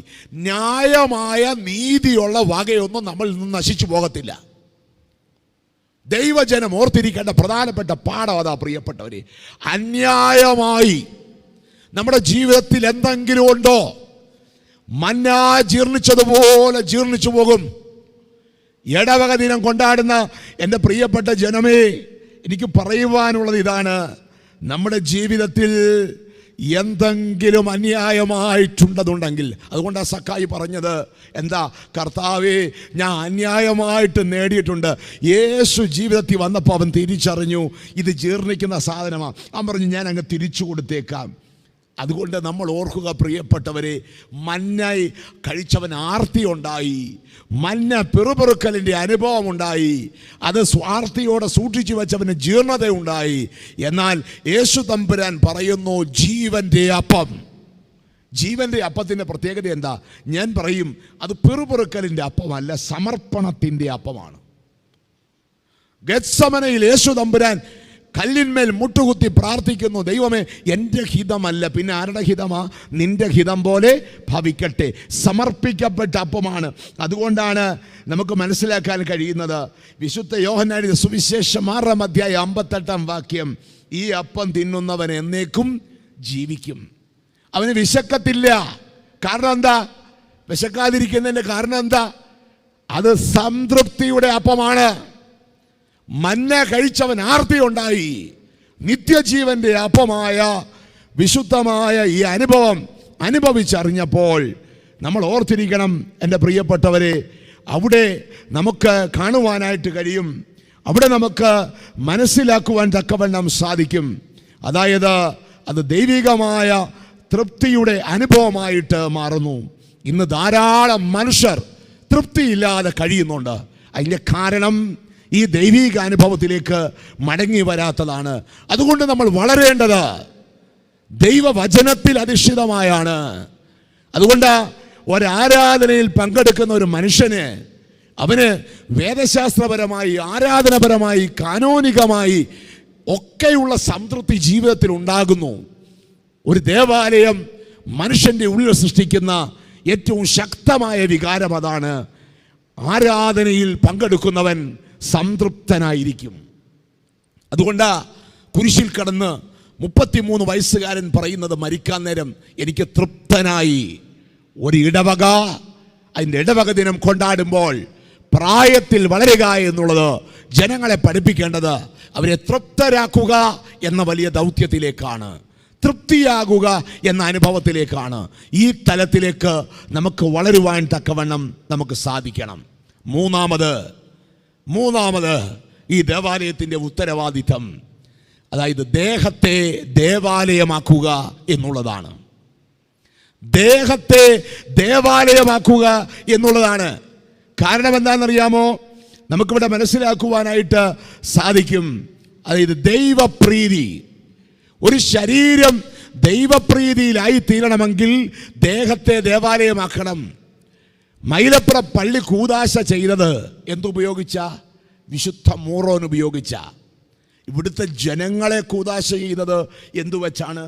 [SPEAKER 1] ന്യായമായ നീതിയുള്ള വകയൊന്നും നമ്മളിൽ നിന്ന് നശിച്ചു പോകത്തില്ല. ദൈവജനം ഓർത്തിരിക്കേണ്ട പ്രധാനപ്പെട്ട പാഠം അതാ പ്രിയപ്പെട്ടവരെ. അന്യായമായി നമ്മുടെ ജീവിതത്തിൽ എന്തെങ്കിലും ഉണ്ടോ? മന്ന ജീർണിച്ചതുപോലെ ജീർണിച്ചു പോകും. ഇടവക ദിനം കൊണ്ടാടുന്ന എൻ്റെ പ്രിയപ്പെട്ട ജനമേ, എനിക്ക് പറയുവാനുള്ളത് ഇതാണ്. നമ്മുടെ ജീവിതത്തിൽ എന്തെങ്കിലും അന്യായമായിട്ടുണ്ടെന്നുണ്ടെങ്കിൽ, അതുകൊണ്ടാണ് സക്കായി പറഞ്ഞത് എന്താ? കർത്താവേ, ഞാൻ അന്യായമായിട്ട് നേടിയിട്ടുണ്ട്. യേശു ജീവിതത്തിൽ വന്നപ്പോൾ അവൻ തിരിച്ചറിഞ്ഞു ഇത് ജീർണിക്കുന്ന സാധനമാണ്. അവൻ പറഞ്ഞു, ഞാൻ അങ്ങ് തിരിച്ചു കൊടുത്തേക്കാം. അതുകൊണ്ട് നമ്മൾ ഓർക്കുക പ്രിയപ്പെട്ടവരെ, മന്ന കഴിച്ചവൻ ആർത്തി ഉണ്ടായി, മന്ന പിറുപിറുക്കലിൻ്റെ അനുഭവം ഉണ്ടായി, അത് സ്വാർത്ഥിയോടെ സൂക്ഷിച്ചു വെച്ചവന് ജീർണത ഉണ്ടായി. എന്നാൽ യേശു തമ്പുരാൻ പറയുന്നു ജീവൻ്റെ അപ്പം. ജീവൻ്റെ അപ്പത്തിൻ്റെ പ്രത്യേകത എന്താ? ഞാൻ പറയും, അത് പിറുപിറുക്കലിൻ്റെ അപ്പമല്ല, സമർപ്പണത്തിൻ്റെ അപ്പമാണ്. ഗെത്സമനയിൽ യേശു തമ്പുരാൻ കല്ലിന്മേൽ മുട്ടുകുത്തി പ്രാർത്ഥിക്കുന്നു, ദൈവമേ എൻ്റെ ഹിതമല്ല, പിന്നെ ആരുടെ ഹിതമാ? നിന്റെ ഹിതം പോലെ ഭവിക്കട്ടെ. സമർപ്പിക്കപ്പെട്ട അപ്പമാണ്. അതുകൊണ്ടാണ് നമുക്ക് മനസ്സിലാക്കാൻ കഴിയുന്നത്, വിശുദ്ധ യോഹന്നാന്റെ സുവിശേഷം 6-ാം അധ്യായം 58-ാം വാക്യം, ഈ അപ്പം തിന്നുന്നവൻ എന്നേക്കും ജീവിക്കും. അവന് വിശക്കത്തില്ല. കാരണം എന്താ? വിശക്കാതിരിക്കുന്നതിൻ്റെ കാരണം എന്താ? അത് സംതൃപ്തിയുടെ അപ്പമാണ്. മന്ന കഴിച്ചവൻ ആർത്തി ഉണ്ടായി. നിത്യജീവന്റെ അപ്പമായ വിശുദ്ധമായ ഈ അനുഭവം അനുഭവിച്ചറിഞ്ഞപ്പോൾ നമ്മൾ ഓർത്തിരിക്കണം എൻ്റെ പ്രിയപ്പെട്ടവരെ, അവിടെ നമുക്ക് കാണുവാനായിട്ട് കഴിയും, അവിടെ നമുക്ക് മനസ്സിലാക്കുവാൻ തക്കവണ്ണം സാധിക്കും. അതായത് അത് ദൈവികമായ തൃപ്തിയുടെ അനുഭവമായിട്ട് മാറുന്നു. ഇന്ന് ധാരാളം മനുഷ്യർ തൃപ്തിയില്ലാതെ കഴിയുന്നുണ്ട്. അതിൻ്റെ കാരണം ഈ ദൈവിക അനുഭവത്തിലേക്ക് മടങ്ങി വരാത്തതാണ്. അതുകൊണ്ട് നമ്മൾ വളരേണ്ടത് ദൈവവചനത്തിൽ അധിഷ്ഠിതമായാണ്. അതുകൊണ്ട് ഒരാരാധനയിൽ പങ്കെടുക്കുന്ന ഒരു മനുഷ്യന് അവന് വേദശാസ്ത്രപരമായി, ആരാധനപരമായി, കാനോനികമായി ഒക്കെയുള്ള സംതൃപ്തി ജീവിതത്തിൽ ഉണ്ടാകുന്നു. ഒരു ദേവാലയം മനുഷ്യൻ്റെ ഉള്ളിൽ സൃഷ്ടിക്കുന്ന ഏറ്റവും ശക്തമായ വികാരം അതാണ്. ആരാധനയിൽ പങ്കെടുക്കുന്നവൻ സംതൃപ്തനായിരിക്കും. അതുകൊണ്ടാ കുരിശിൽ കടന്ന് 33 വയസ്സുകാരൻ പറയുന്നത്, മരിക്കാൻ നേരം എനിക്ക് തൃപ്തനായി. ഒരു ഇടവക, അതിൻ്റെ ഇടവക ദിനം കൊണ്ടാടുമ്പോൾ പ്രായത്തിൽ വളരുക എന്നുള്ളത് ജനങ്ങളെ പഠിപ്പിക്കേണ്ടത് അവരെ തൃപ്തരാക്കുക എന്ന വലിയ ദൗത്യത്തിലേക്കാണ്, തൃപ്തിയാകുക എന്ന അനുഭവത്തിലേക്കാണ്. ഈ തലത്തിലേക്ക് നമുക്ക് വളരുവാൻ തക്കവണ്ണം നമുക്ക് സാധിക്കണം. മൂന്നാമത് ഈ ദേവാലയത്തിൻ്റെ ഉത്തരവാദിത്തം, അതായത് ദേഹത്തെ ദേവാലയമാക്കുക എന്നുള്ളതാണ്. ദേഹത്തെ ദേവാലയമാക്കുക എന്നുള്ളതാണ്. കാരണം എന്താണെന്നറിയാമോ? നമുക്കിവിടെ മനസ്സിലാക്കുവാനായിട്ട് സാധിക്കും. അതായത് ദൈവപ്രീതി, ഒരു ശരീരം ദൈവപ്രീതിയിലായി തീരണമെങ്കിൽ ദേഹത്തെ ദേവാലയമാക്കണം. മൈലപ്ര പള്ളി കൂദാശ ചെയ്തത് എന്തുപയോഗിച്ച? വിശുദ്ധ മൂറോൻ ഉപയോഗിച്ച. ഇവിടുത്തെ ജനങ്ങളെ കൂദാശ ചെയ്തത് എന്തുവെച്ചാണ്?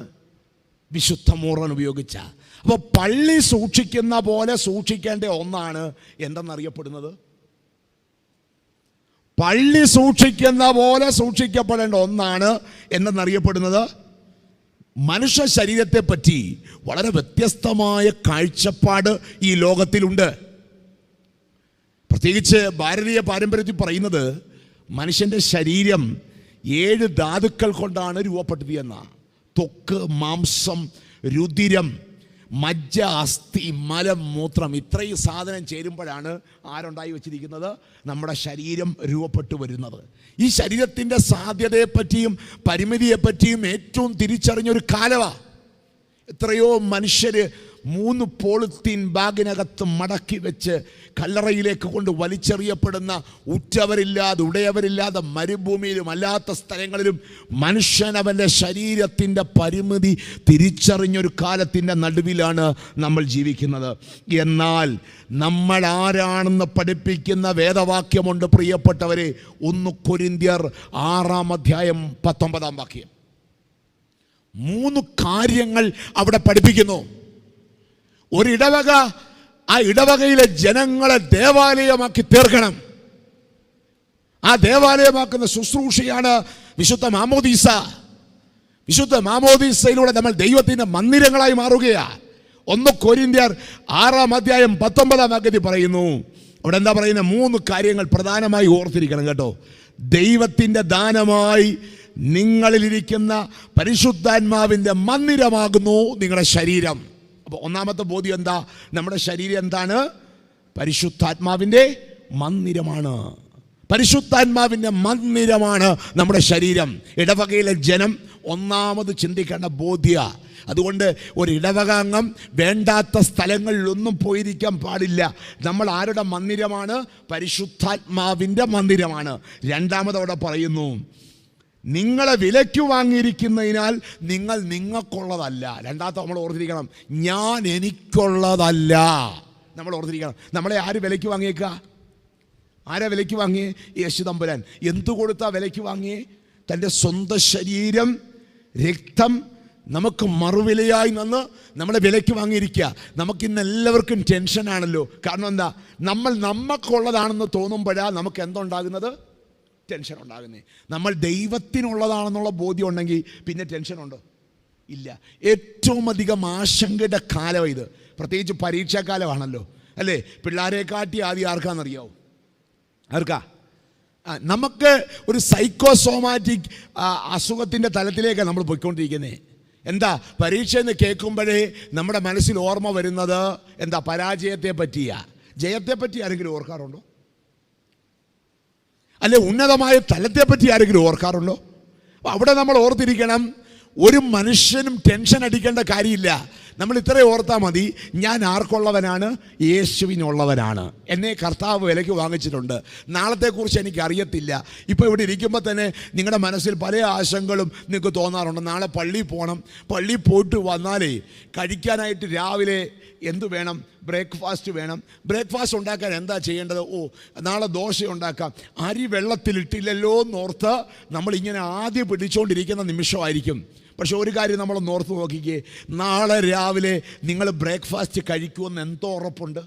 [SPEAKER 1] വിശുദ്ധ മൂറോൻ ഉപയോഗിച്ച. അപ്പോൾ പള്ളി സൂക്ഷിക്കുന്ന പോലെ സൂക്ഷിക്കേണ്ട ഒന്നാണ് എന്തെന്നറിയപ്പെടുന്നത്? പള്ളി സൂക്ഷിക്കുന്ന പോലെ സൂക്ഷിക്കപ്പെടേണ്ട ഒന്നാണ് എന്തെന്നറിയപ്പെടുന്നത്. മനുഷ്യ ശരീരത്തെ പറ്റി വളരെ വ്യത്യസ്തമായ കാഴ്ചപ്പാട് ഈ ലോകത്തിലുണ്ട്. പ്രത്യേകിച്ച് ഭാരതീയ പാരമ്പര്യത്തിൽ പറയുന്നത് മനുഷ്യൻ്റെ ശരീരം 7 ധാതുക്കൾ കൊണ്ടാണ് രൂപപ്പെട്ടത് എന്ന. ത്വക്ക്, മാംസം, രുധിരം, മജ്ജ, അസ്ഥി, മലം, മൂത്രം, ഇത്രയും സാധനം ചേരുമ്പോഴാണ് ആരുണ്ടായി വെച്ചിരിക്കുന്നത്? നമ്മുടെ ശരീരം രൂപപ്പെട്ടു വരുന്നത്. ഈ ശരീരത്തിൻ്റെ സാധ്യതയെപ്പറ്റിയും പരിമിതിയെപ്പറ്റിയും ഏറ്റവും തിരിച്ചറിഞ്ഞൊരു കാലമാണ്. എത്രയോ മനുഷ്യര് 3 പോളിത്തീൻ ബാഗിനകത്ത് മടക്കി വെച്ച് കല്ലറയിലേക്ക് കൊണ്ട് വലിച്ചെറിയപ്പെടുന്ന, ഉറ്റവരില്ലാതെ ഉടയവരില്ലാതെ മരുഭൂമിയിലും അല്ലാത്ത സ്ഥലങ്ങളിലും മനുഷ്യൻ അവൻ്റെ ശരീരത്തിൻ്റെ പരിമിതി തിരിച്ചറിഞ്ഞൊരു കാലത്തിൻ്റെ നടുവിലാണ് നമ്മൾ ജീവിക്കുന്നത്. എന്നാൽ നമ്മൾ ആരാണെന്ന് പഠിപ്പിക്കുന്ന വേദവാക്യമുണ്ട് പ്രിയപ്പെട്ടവരെ. 1 കൊരിന്ത്യർ 6-ാം അധ്യായം 19-ാം വാക്യം. 3 കാര്യങ്ങൾ അവിടെ പഠിപ്പിക്കുന്നു. ഒരിടവക ആ ഇടവകയിലെ ജനങ്ങളെ ദേവാലയമാക്കി തീർക്കണം. ആ ദേവാലയമാക്കുന്ന ശുശ്രൂഷയാണ് വിശുദ്ധ മാമോദീസ. വിശുദ്ധ മാമോദീസയിലൂടെ നമ്മൾ ദൈവത്തിൻ്റെ മന്ദിരങ്ങളായി മാറുകയാണ്. 1 കൊരിന്ത്യർ 6-ാം അധ്യായം 19-ാം വാക്യത്തിൽ പറയുന്നു. അവിടെ എന്താ പറയുന്നത്? 3 കാര്യങ്ങൾ പ്രധാനമായി ഓർത്തിരിക്കണം കേട്ടോ. ദൈവത്തിൻ്റെ ദാനമായി നിങ്ങളിലിരിക്കുന്ന പരിശുദ്ധാത്മാവിൻ്റെ മന്ദിരമാകുന്നു നിങ്ങളുടെ ശരീരം. അപ്പോൾ ഒന്നാമത്തെ ബോധ്യം എന്താ? നമ്മുടെ ശരീരം എന്താണ്? പരിശുദ്ധാത്മാവിൻ്റെ മന്ദിരമാണ്. പരിശുദ്ധാത്മാവിൻ്റെ മന്ദിരമാണ് നമ്മുടെ ശരീരം. ഇടവകയിലെ ജനം ഒന്നാമത് ചിന്തിക്കേണ്ട ബോധ്യ, അതുകൊണ്ട് ഒരു ഇടവകാംഗം വേണ്ടാത്ത സ്ഥലങ്ങളിലൊന്നും പോയിരിക്കാൻ പാടില്ല. നമ്മൾ ആരുടെ മന്ദിരമാണ്? പരിശുദ്ധാത്മാവിൻ്റെ മന്ദിരമാണ്. രണ്ടാമതവിടെ പറയുന്നു, നിങ്ങളെ വിലയ്ക്ക് വാങ്ങിയിരിക്കുന്നതിനാൽ നിങ്ങൾ നിങ്ങൾക്കുള്ളതല്ല. രണ്ടാമത്തെ നമ്മൾ ഓർത്തിരിക്കണം, ഞാൻ എനിക്കുള്ളതല്ല. നമ്മൾ ഓർത്തിരിക്കണം, നമ്മളെ ആര് വിലയ്ക്ക് വാങ്ങിയേക്കുക? ആരാ വിലയ്ക്ക് വാങ്ങിയേ? യേശു തമ്പുരാൻ. എന്തു കൊടുത്താ വിലയ്ക്ക് വാങ്ങിയേ? തൻ്റെ സ്വന്തം ശരീരം, രക്തം നമുക്ക് മറുവിലയായി നിന്ന് നമ്മളെ വിലയ്ക്ക് വാങ്ങിയിരിക്കുക. നമുക്കിന്ന് എല്ലാവർക്കും ടെൻഷനാണല്ലോ. കാരണം എന്താ? നമ്മൾ നമുക്കുള്ളതാണെന്ന് തോന്നുമ്പോഴാണ് നമുക്ക് എന്തുണ്ടാകുന്നത്? ടെൻഷൻ ഉണ്ടാകുന്നേ. നമ്മൾ ദൈവത്തിനുള്ളതാണെന്നുള്ള ബോധ്യം ഉണ്ടെങ്കിൽ പിന്നെ ടെൻഷനുണ്ടോ? ഇല്ല. ഏറ്റവും അധികം ആശങ്കയുടെ കാലം ഇത്. പ്രത്യേകിച്ച് പരീക്ഷാക്കാലമാണല്ലോ, അല്ലേ? പിള്ളേരെ കാട്ടി ആദ്യം ആർക്കാണെന്നറിയാവോ? ആർക്കാ? നമുക്ക് ഒരു സൈക്കോസോമാറ്റിക് അസുഖത്തിൻ്റെ തലത്തിലേക്കാണ് നമ്മൾ പോയിക്കൊണ്ടിരിക്കുന്നത്. എന്താ? പരീക്ഷ എന്ന് കേൾക്കുമ്പോഴേ നമ്മുടെ മനസ്സിൽ ഓർമ്മ വരുന്നത് എന്താ? പരാജയത്തെ പറ്റിയാ. ജയത്തെ പറ്റി ആരെങ്കിലും ഓർക്കാറുണ്ടോ? അല്ലെ ഉന്നതമായ തലത്തെപ്പറ്റി ആരെങ്കിലും ഓർക്കാറുണ്ടോ? അവിടെ നമ്മൾ ഓർത്തിരിക്കണം, ഒരു മനുഷ്യനും ടെൻഷൻ അടിക്കേണ്ട കാര്യമില്ല. നമ്മൾ ഇത്രയും ഓർത്താൽ മതി, ഞാൻ ആർക്കുള്ളവനാണ്? യേശുവിനുള്ളവനാണ്. എന്നെ കർത്താവ് വിലയ്ക്ക് വാങ്ങിച്ചിട്ടുണ്ട്. നാളത്തെക്കുറിച്ച് എനിക്ക് അറിയത്തില്ല. ഇപ്പോൾ ഇവിടെ ഇരിക്കുമ്പോൾ തന്നെ നിങ്ങളുടെ മനസ്സിൽ പല ആശങ്കകളും നിങ്ങൾക്ക് തോന്നാറുണ്ട്. നാളെ പള്ളിയിൽ പോകണം, പള്ളിയിൽ പോയിട്ട് വന്നാലേ കഴിക്കാനായിട്ട് രാവിലെ എന്തു വേണം? ബ്രേക്ക്ഫാസ്റ്റ് വേണം. ബ്രേക്ക്ഫാസ്റ്റ് ഉണ്ടാക്കാൻ എന്താ ചെയ്യേണ്ടത്? നാളെ ദോശ ഉണ്ടാക്കാം. അരി വെള്ളത്തിലിട്ടില്ലല്ലോ എന്നോർത്ത് നമ്മളിങ്ങനെ ആദ്യം പിടിച്ചുകൊണ്ടിരിക്കുന്ന നിമിഷമായിരിക്കും. പക്ഷെ ഒരു കാര്യം നമ്മൾ ഓർത്ത് നോക്കിക്കേ, നാളെ രാവിലെ നിങ്ങൾ ബ്രേക്ക്ഫാസ്റ്റ് കഴിക്കുമെന്ന് എന്തോ ഉറപ്പുണ്ട്?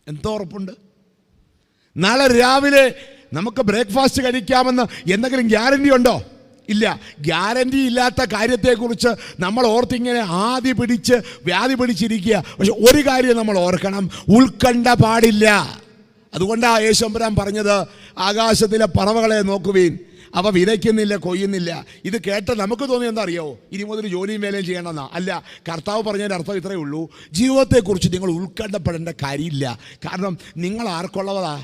[SPEAKER 1] എന്തോ ഉറപ്പുണ്ട്? നാളെ രാവിലെ നമുക്ക് ബ്രേക്ക്ഫാസ്റ്റ് കഴിക്കാമെന്ന് എന്തെങ്കിലും ഗ്യാരണ്ടി ഉണ്ടോ? ഇല്ല. ഗ്യാരണ്ടി ഇല്ലാത്ത കാര്യത്തെക്കുറിച്ച് നമ്മൾ ഓർത്തിങ്ങനെ ആദ്യം പിടിച്ച് വ്യാധി പിടിച്ചിരിക്കുക. പക്ഷെ ഒരു കാര്യം നമ്മൾ ഓർക്കണം, ഉത്കണ്ഠ പാടില്ല. അതുകൊണ്ടാണ് യേശുമ്പുരാൻ പറഞ്ഞത്, ആകാശത്തിലെ പറവകളെ നോക്കുവീൻ, അവ വിതയ്ക്കുന്നില്ല, കൊയ്യുന്നില്ല. ഇത് കേട്ട് നമുക്ക് തോന്നി എന്താ അറിയാമോ? ഇനി മുതൽ ജോലിയും വേലയും ചെയ്യണമെന്നാ? അല്ല. കർത്താവ് പറഞ്ഞതിൻ്റെ അർത്ഥം ഇത്രയേ ഉള്ളൂ, ജീവിതത്തെക്കുറിച്ച് നിങ്ങൾ ഉത്കണ്ഠപ്പെടേണ്ട കാര്യമില്ല. കാരണം നിങ്ങൾ ആർക്കുള്ളതാ?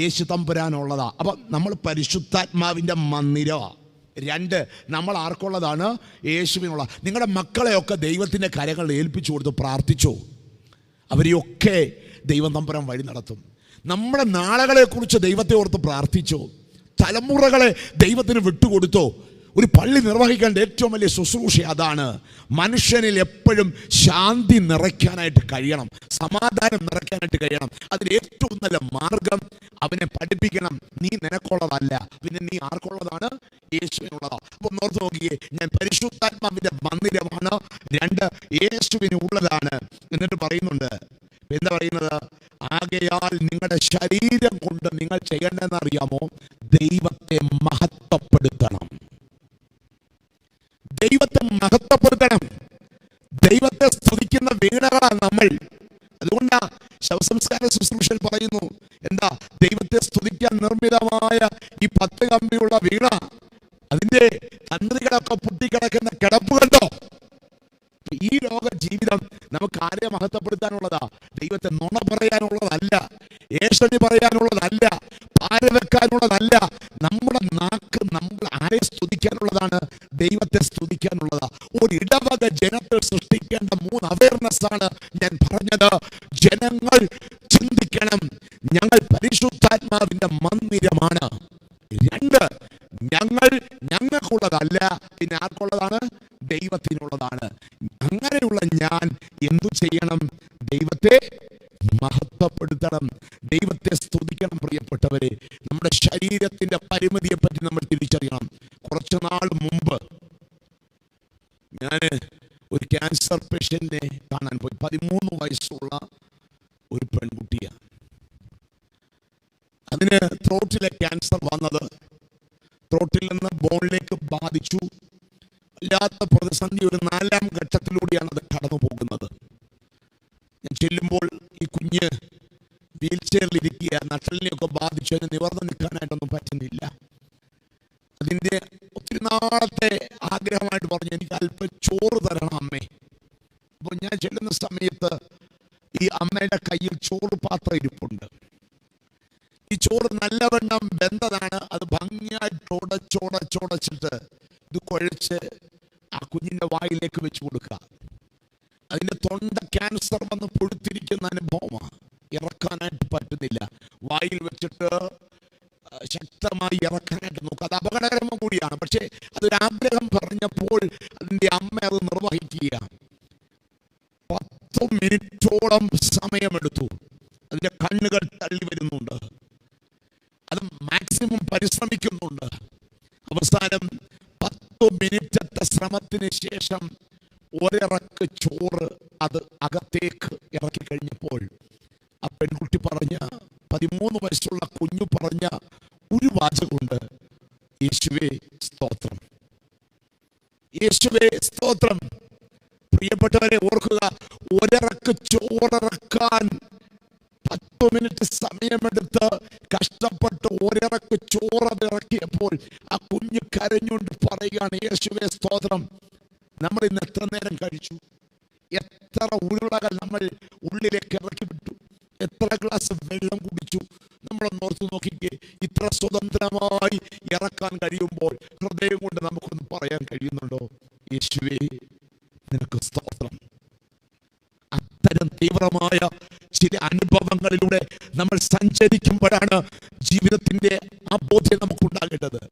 [SPEAKER 1] യേശു തമ്പുരാനുള്ളതാ. അപ്പം നമ്മൾ പരിശുദ്ധാത്മാവിൻ്റെ മന്ദിരമാണ്. രണ്ട്, നമ്മൾ ആർക്കുള്ളതാണ്? യേശുവിനുള്ള. നിങ്ങളുടെ മക്കളെയൊക്കെ ദൈവത്തിൻ്റെ കരങ്ങളിൽ ഏൽപ്പിച്ചു കൊടുത്ത് പ്രാർത്ഥിച്ചോ? അവരെയൊക്കെ ദൈവം തമ്പുരാൻ വഴി നടത്തും. നമ്മുടെ നാളുകളെക്കുറിച്ച് ദൈവത്തെ ഓർത്ത് പ്രാർത്ഥിച്ചോ? തലമുറകളെ ദൈവത്തിന് വിട്ടുകൊടുത്തോ? ഒരു പള്ളി നിർവഹിക്കേണ്ട ഏറ്റവും വലിയ ശുശ്രൂഷ അതാണ്. മനുഷ്യനിൽ എപ്പോഴും ശാന്തി നിറയ്ക്കാനായിട്ട് കഴിയണം, സമാധാനം നിറയ്ക്കാനായിട്ട് കഴിയണം. അതിന് ഏറ്റവും നല്ല മാർഗം അവനെ പഠിപ്പിക്കണം. നീ നിനക്കുള്ളതല്ല, പിന്നെ നീ ആർക്കുള്ളതാണ്? യേശുവിനുള്ളതാണ്. അപ്പോൾ ഓർത്ത് നോക്കിയേ, ഞാൻ പരിശുദ്ധാത്മാവിന്റെ മന്ദിരമാണ്. രണ്ട്, യേശുവിന് ഉള്ളതാണ്. എന്നിട്ട് പറയുന്നുണ്ട്, എന്താ പറയുന്നത്? ആകയാൽ നിങ്ങളുടെ ശരീരം കൊണ്ട് നിങ്ങൾ ചെയ്യേണ്ടതെന്ന് അറിയാമോ? ദൈവത്തെ മഹത്വപ്പെടുത്തണം. ദൈവത്തെ മഹത്വപ്പെടുത്തണം. ദൈവത്തെ സ്തുതിക്കുന്ന വീണകളാണ് നമ്മൾ. അതുകൊണ്ടാ ശവസംസ്കാര ശുശ്രൂഷയിൽ പറയുന്നു, എന്താ? ദൈവത്തെ സ്തുതിക്കാൻ നിർമ്മിതമായ ഈ 10 കമ്പിയുള്ള വീണ, അതിന്റെ തന്ത്രികളൊക്കെ പൊട്ടിക്കിടക്കുന്ന കിടപ്പ് കണ്ടോ? ഈ ലോക ജീവിതം നമുക്ക് ആരെ മഹത്വപ്പെടുത്താനുള്ളതാ? ദൈവത്തെ നുണ പറയാനുള്ളതല്ല, ഏഷണി പറയാനുള്ളതല്ല, പാരവെക്കാനുള്ളതല്ല. നമ്മുടെ നാക്ക് നമ്മൾ ആരെ സ്തുതിക്കാനുള്ളതാണ്? ദൈവത്തെ സ്തുതിക്കാനുള്ളതാ. ഒരു ഇടവക ജനത്തിൽ സൃഷ്ടിക്കേണ്ട 3 അവയർനെസ് ആണ് ഞാൻ പറഞ്ഞത്. ജനങ്ങൾ ചിന്തിക്കണം, ഞങ്ങൾ പരിശുദ്ധാത്മാവിന്റെ മന്ദിരമാണ്. 2, ഞങ്ങൾക്കുള്ളതല്ല, പിന്നെ ആർക്കുള്ളതാണ്? ദൈവത്തിനുള്ളതാണ്. അങ്ങനെയുള്ള ഞാൻ എന്തു ചെയ്യണം? ദൈവത്തെ മഹത്വപ്പെടുത്തണം, ദൈവത്തെ സ്തുതിക്കണം. പ്രിയപ്പെട്ടവരെ, നമ്മുടെ ശരീരത്തിന്റെ പരിമിതിയെ പറ്റി നമ്മൾ തിരിച്ചറിയണം. കുറച്ചു നാൾ മുമ്പ് ഞാൻ ഒരു ക്യാൻസർ പേഷ്യന്റിനെ കാണാൻ പോയി. 13 വയസ്സുള്ള ഒരു പെൺകുട്ടിയാണ്. അതിന് ത്രോട്ടിലെ ക്യാൻസർ വന്നത്, ത്രോട്ടിൽ നിന്ന് ബോണിലേക്ക് ബാധിച്ചു. അല്ലാത്ത പ്രതിസന്ധി ഒരു 4ാം ഘട്ടത്തിലൂടെയാണ് അത് കടന്നു പോകുന്നത്. ഞാൻ ചെല്ലുമ്പോൾ ഈ കുഞ്ഞ് വീൽ ചെയറിലിരിക്കുക, നട്ടലിനെയൊക്കെ ബാധിച്ചു, അതിന് നിവർന്ന് നിൽക്കാനായിട്ടൊന്നും പറ്റുന്നില്ല. അതിൻ്റെ ഒത്തിരി നാളത്തെ ആഗ്രഹമായിട്ട് പറഞ്ഞു, എനിക്ക് അല്പം ചോറ് തരണം അമ്മേ. അപ്പോൾ ഞാൻ ചെല്ലുന്ന സമയത്ത് ഈ അമ്മയുടെ കയ്യിൽ ചോറ് പാത്രം ഇരിപ്പുണ്ട്. ഈ ചോറ് നല്ലവണ്ണം വെന്തതാണ്. അത് ഭംഗിയായിട്ട് ഉടച്ചുടച്ചിട്ട് ഇത് കുഴച്ച് അതിൻ്റെ വായിലേക്ക് വെച്ച് കൊടുക്കുക. അതിൻ്റെ തൊണ്ട ക്യാൻസർ വന്ന് പൊഴുത്തിരിക്കുന്ന അനുഭവമാണ്. ഇറക്കാനായിട്ട് പറ്റുന്നില്ല. വായിൽ വെച്ചിട്ട് ശക്തമായി ഇറക്കാനായിട്ട് നോക്കുക. അത് അപകടകരവും കൂടിയാണ്. പക്ഷേ അതൊരാഗ്രഹം പറഞ്ഞപ്പോൾ അതിൻ്റെ അമ്മ അത് നിർവഹിക്കുക. 10 മിനിറ്റോളം സമയമെടുത്തു. അതിൻ്റെ കണ്ണുകൾ തള്ളി വരുന്നുണ്ട്. അത് മാക്സിമം പരിശ്രമിക്കുന്നുണ്ട്. അവസാനം 10 മിനിറ്റത്തെ ശ്രമത്തിന് ശേഷം ഒരിറക്ക് ചോറ് അത് അകത്തേക്ക് ഇറക്കി കഴിഞ്ഞപ്പോൾ ആ പെൺകുട്ടി പറഞ്ഞ 13 വയസ്സുള്ള കുഞ്ഞു പറഞ്ഞ ഒരു വാചകമുണ്ട്: യേശുവേ സ്തോത്രം, യേശുവേ സ്തോത്രം. പ്രിയപ്പെട്ടവരെ ഓർക്കുക, ഒരിറക്ക് ചോറിറക്കാൻ 10 മിനിറ്റ് സമയമെടുത്ത് കഷ്ടപ്പെട്ട് ഒരിറക്ക് ചോറ് അത് ഇറക്കിയപ്പോൾ ആ കുഞ്ഞ് കരഞ്ഞുകൊണ്ട് പറയുകയാണ്: യേശുവേ സ്തോത്രം. നമ്മൾ ഇന്ന് എത്ര നേരം കഴിച്ചു? എത്ര ഉരുളകൾ നമ്മൾ ഉള്ളിലേക്ക് ഇറക്കി വിട്ടു? എത്ര ഗ്ലാസ് വെള്ളം കുടിച്ചു? നമ്മളൊന്ന് ഓർത്ത് നോക്കിക്കേ. ഇത്ര സ്വതന്ത്രമായി ഇറക്കാൻ കഴിയുമ്പോൾ ഹൃദയം കൊണ്ട് നമുക്കൊന്ന് പറയാൻ കഴിയുന്നുണ്ടോ? യേശുവേ നിനക്ക് സ്തോത്രം. അത്തരം തീവ്രമായ ചില അനുഭവങ്ങളിലൂടെ നമ്മൾ സഞ്ചരിക്കുമ്പോഴാണ് ജീവിതത്തിന്റെ ആ ബോധ്യം നമുക്കുണ്ടാകേണ്ടത്.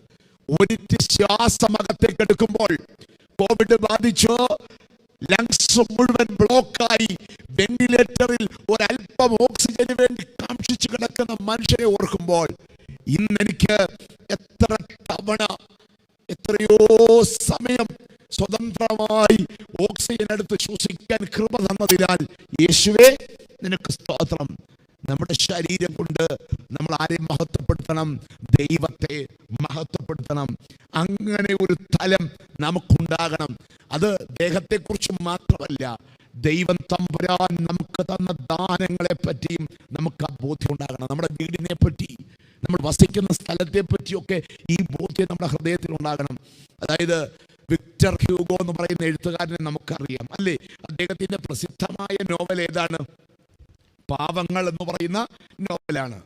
[SPEAKER 1] ഒരിറ്റ് ശ്വാസമകത്തേക്ക് എടുക്കുമ്പോൾ കോവിഡ് ബാധിച്ച് ലങ്സ് മുഴുവൻ ബ്ലോക്കായി വെന്റിലേറ്ററിൽ ഒരല്പം ഓക്സിജന് വേണ്ടി കാക്ഷിച്ചു കിടക്കുന്ന മനുഷ്യരെ ഓർക്കുമ്പോൾ ഇന്നെനിക്ക് എത്ര തവണ എത്രയോ സമയം സ്വതന്ത്രമായി ഓക്സിജൻ എടുത്ത് ശ്വസിക്കാൻ കൃപ തന്നതിനാൽ യേശുവേ നിനക്ക് സ്തോത്രം. നമ്മുടെ ശരീരം കൊണ്ട് നമ്മൾ ആരെയും മഹത്വപ്പെടുത്തണം? ദൈവത്തെ മഹത്വപ്പെടുത്തണം. അങ്ങനെ ഒരു തലം നമുക്കുണ്ടാകണം. അത് ദേഹത്തെക്കുറിച്ച് മാത്രമല്ല, ദൈവം തമ്പുരാൻ നമുക്ക് തന്ന ദാനങ്ങളെ പറ്റിയും നമുക്ക് ആ ബോധ്യം ഉണ്ടാകണം. നമ്മുടെ വീടിനെ പറ്റി, നമ്മൾ വസിക്കുന്ന സ്ഥലത്തെ പറ്റിയൊക്കെ ഈ ബോധ്യം നമ്മുടെ ഹൃദയത്തിൽ ഉണ്ടാകണം. അതായത് വിക്ടർ ഹ്യൂഗോ എന്ന് പറയുന്ന എഴുത്തുകാരനെ നമുക്കറിയാം, അല്ലേ? അദ്ദേഹത്തിന്റെ പ്രസിദ്ധമായ നോവൽ ഏതാണ്? പാവങ്ങൾ എന്ന് പറയുന്ന നോവലാണ്.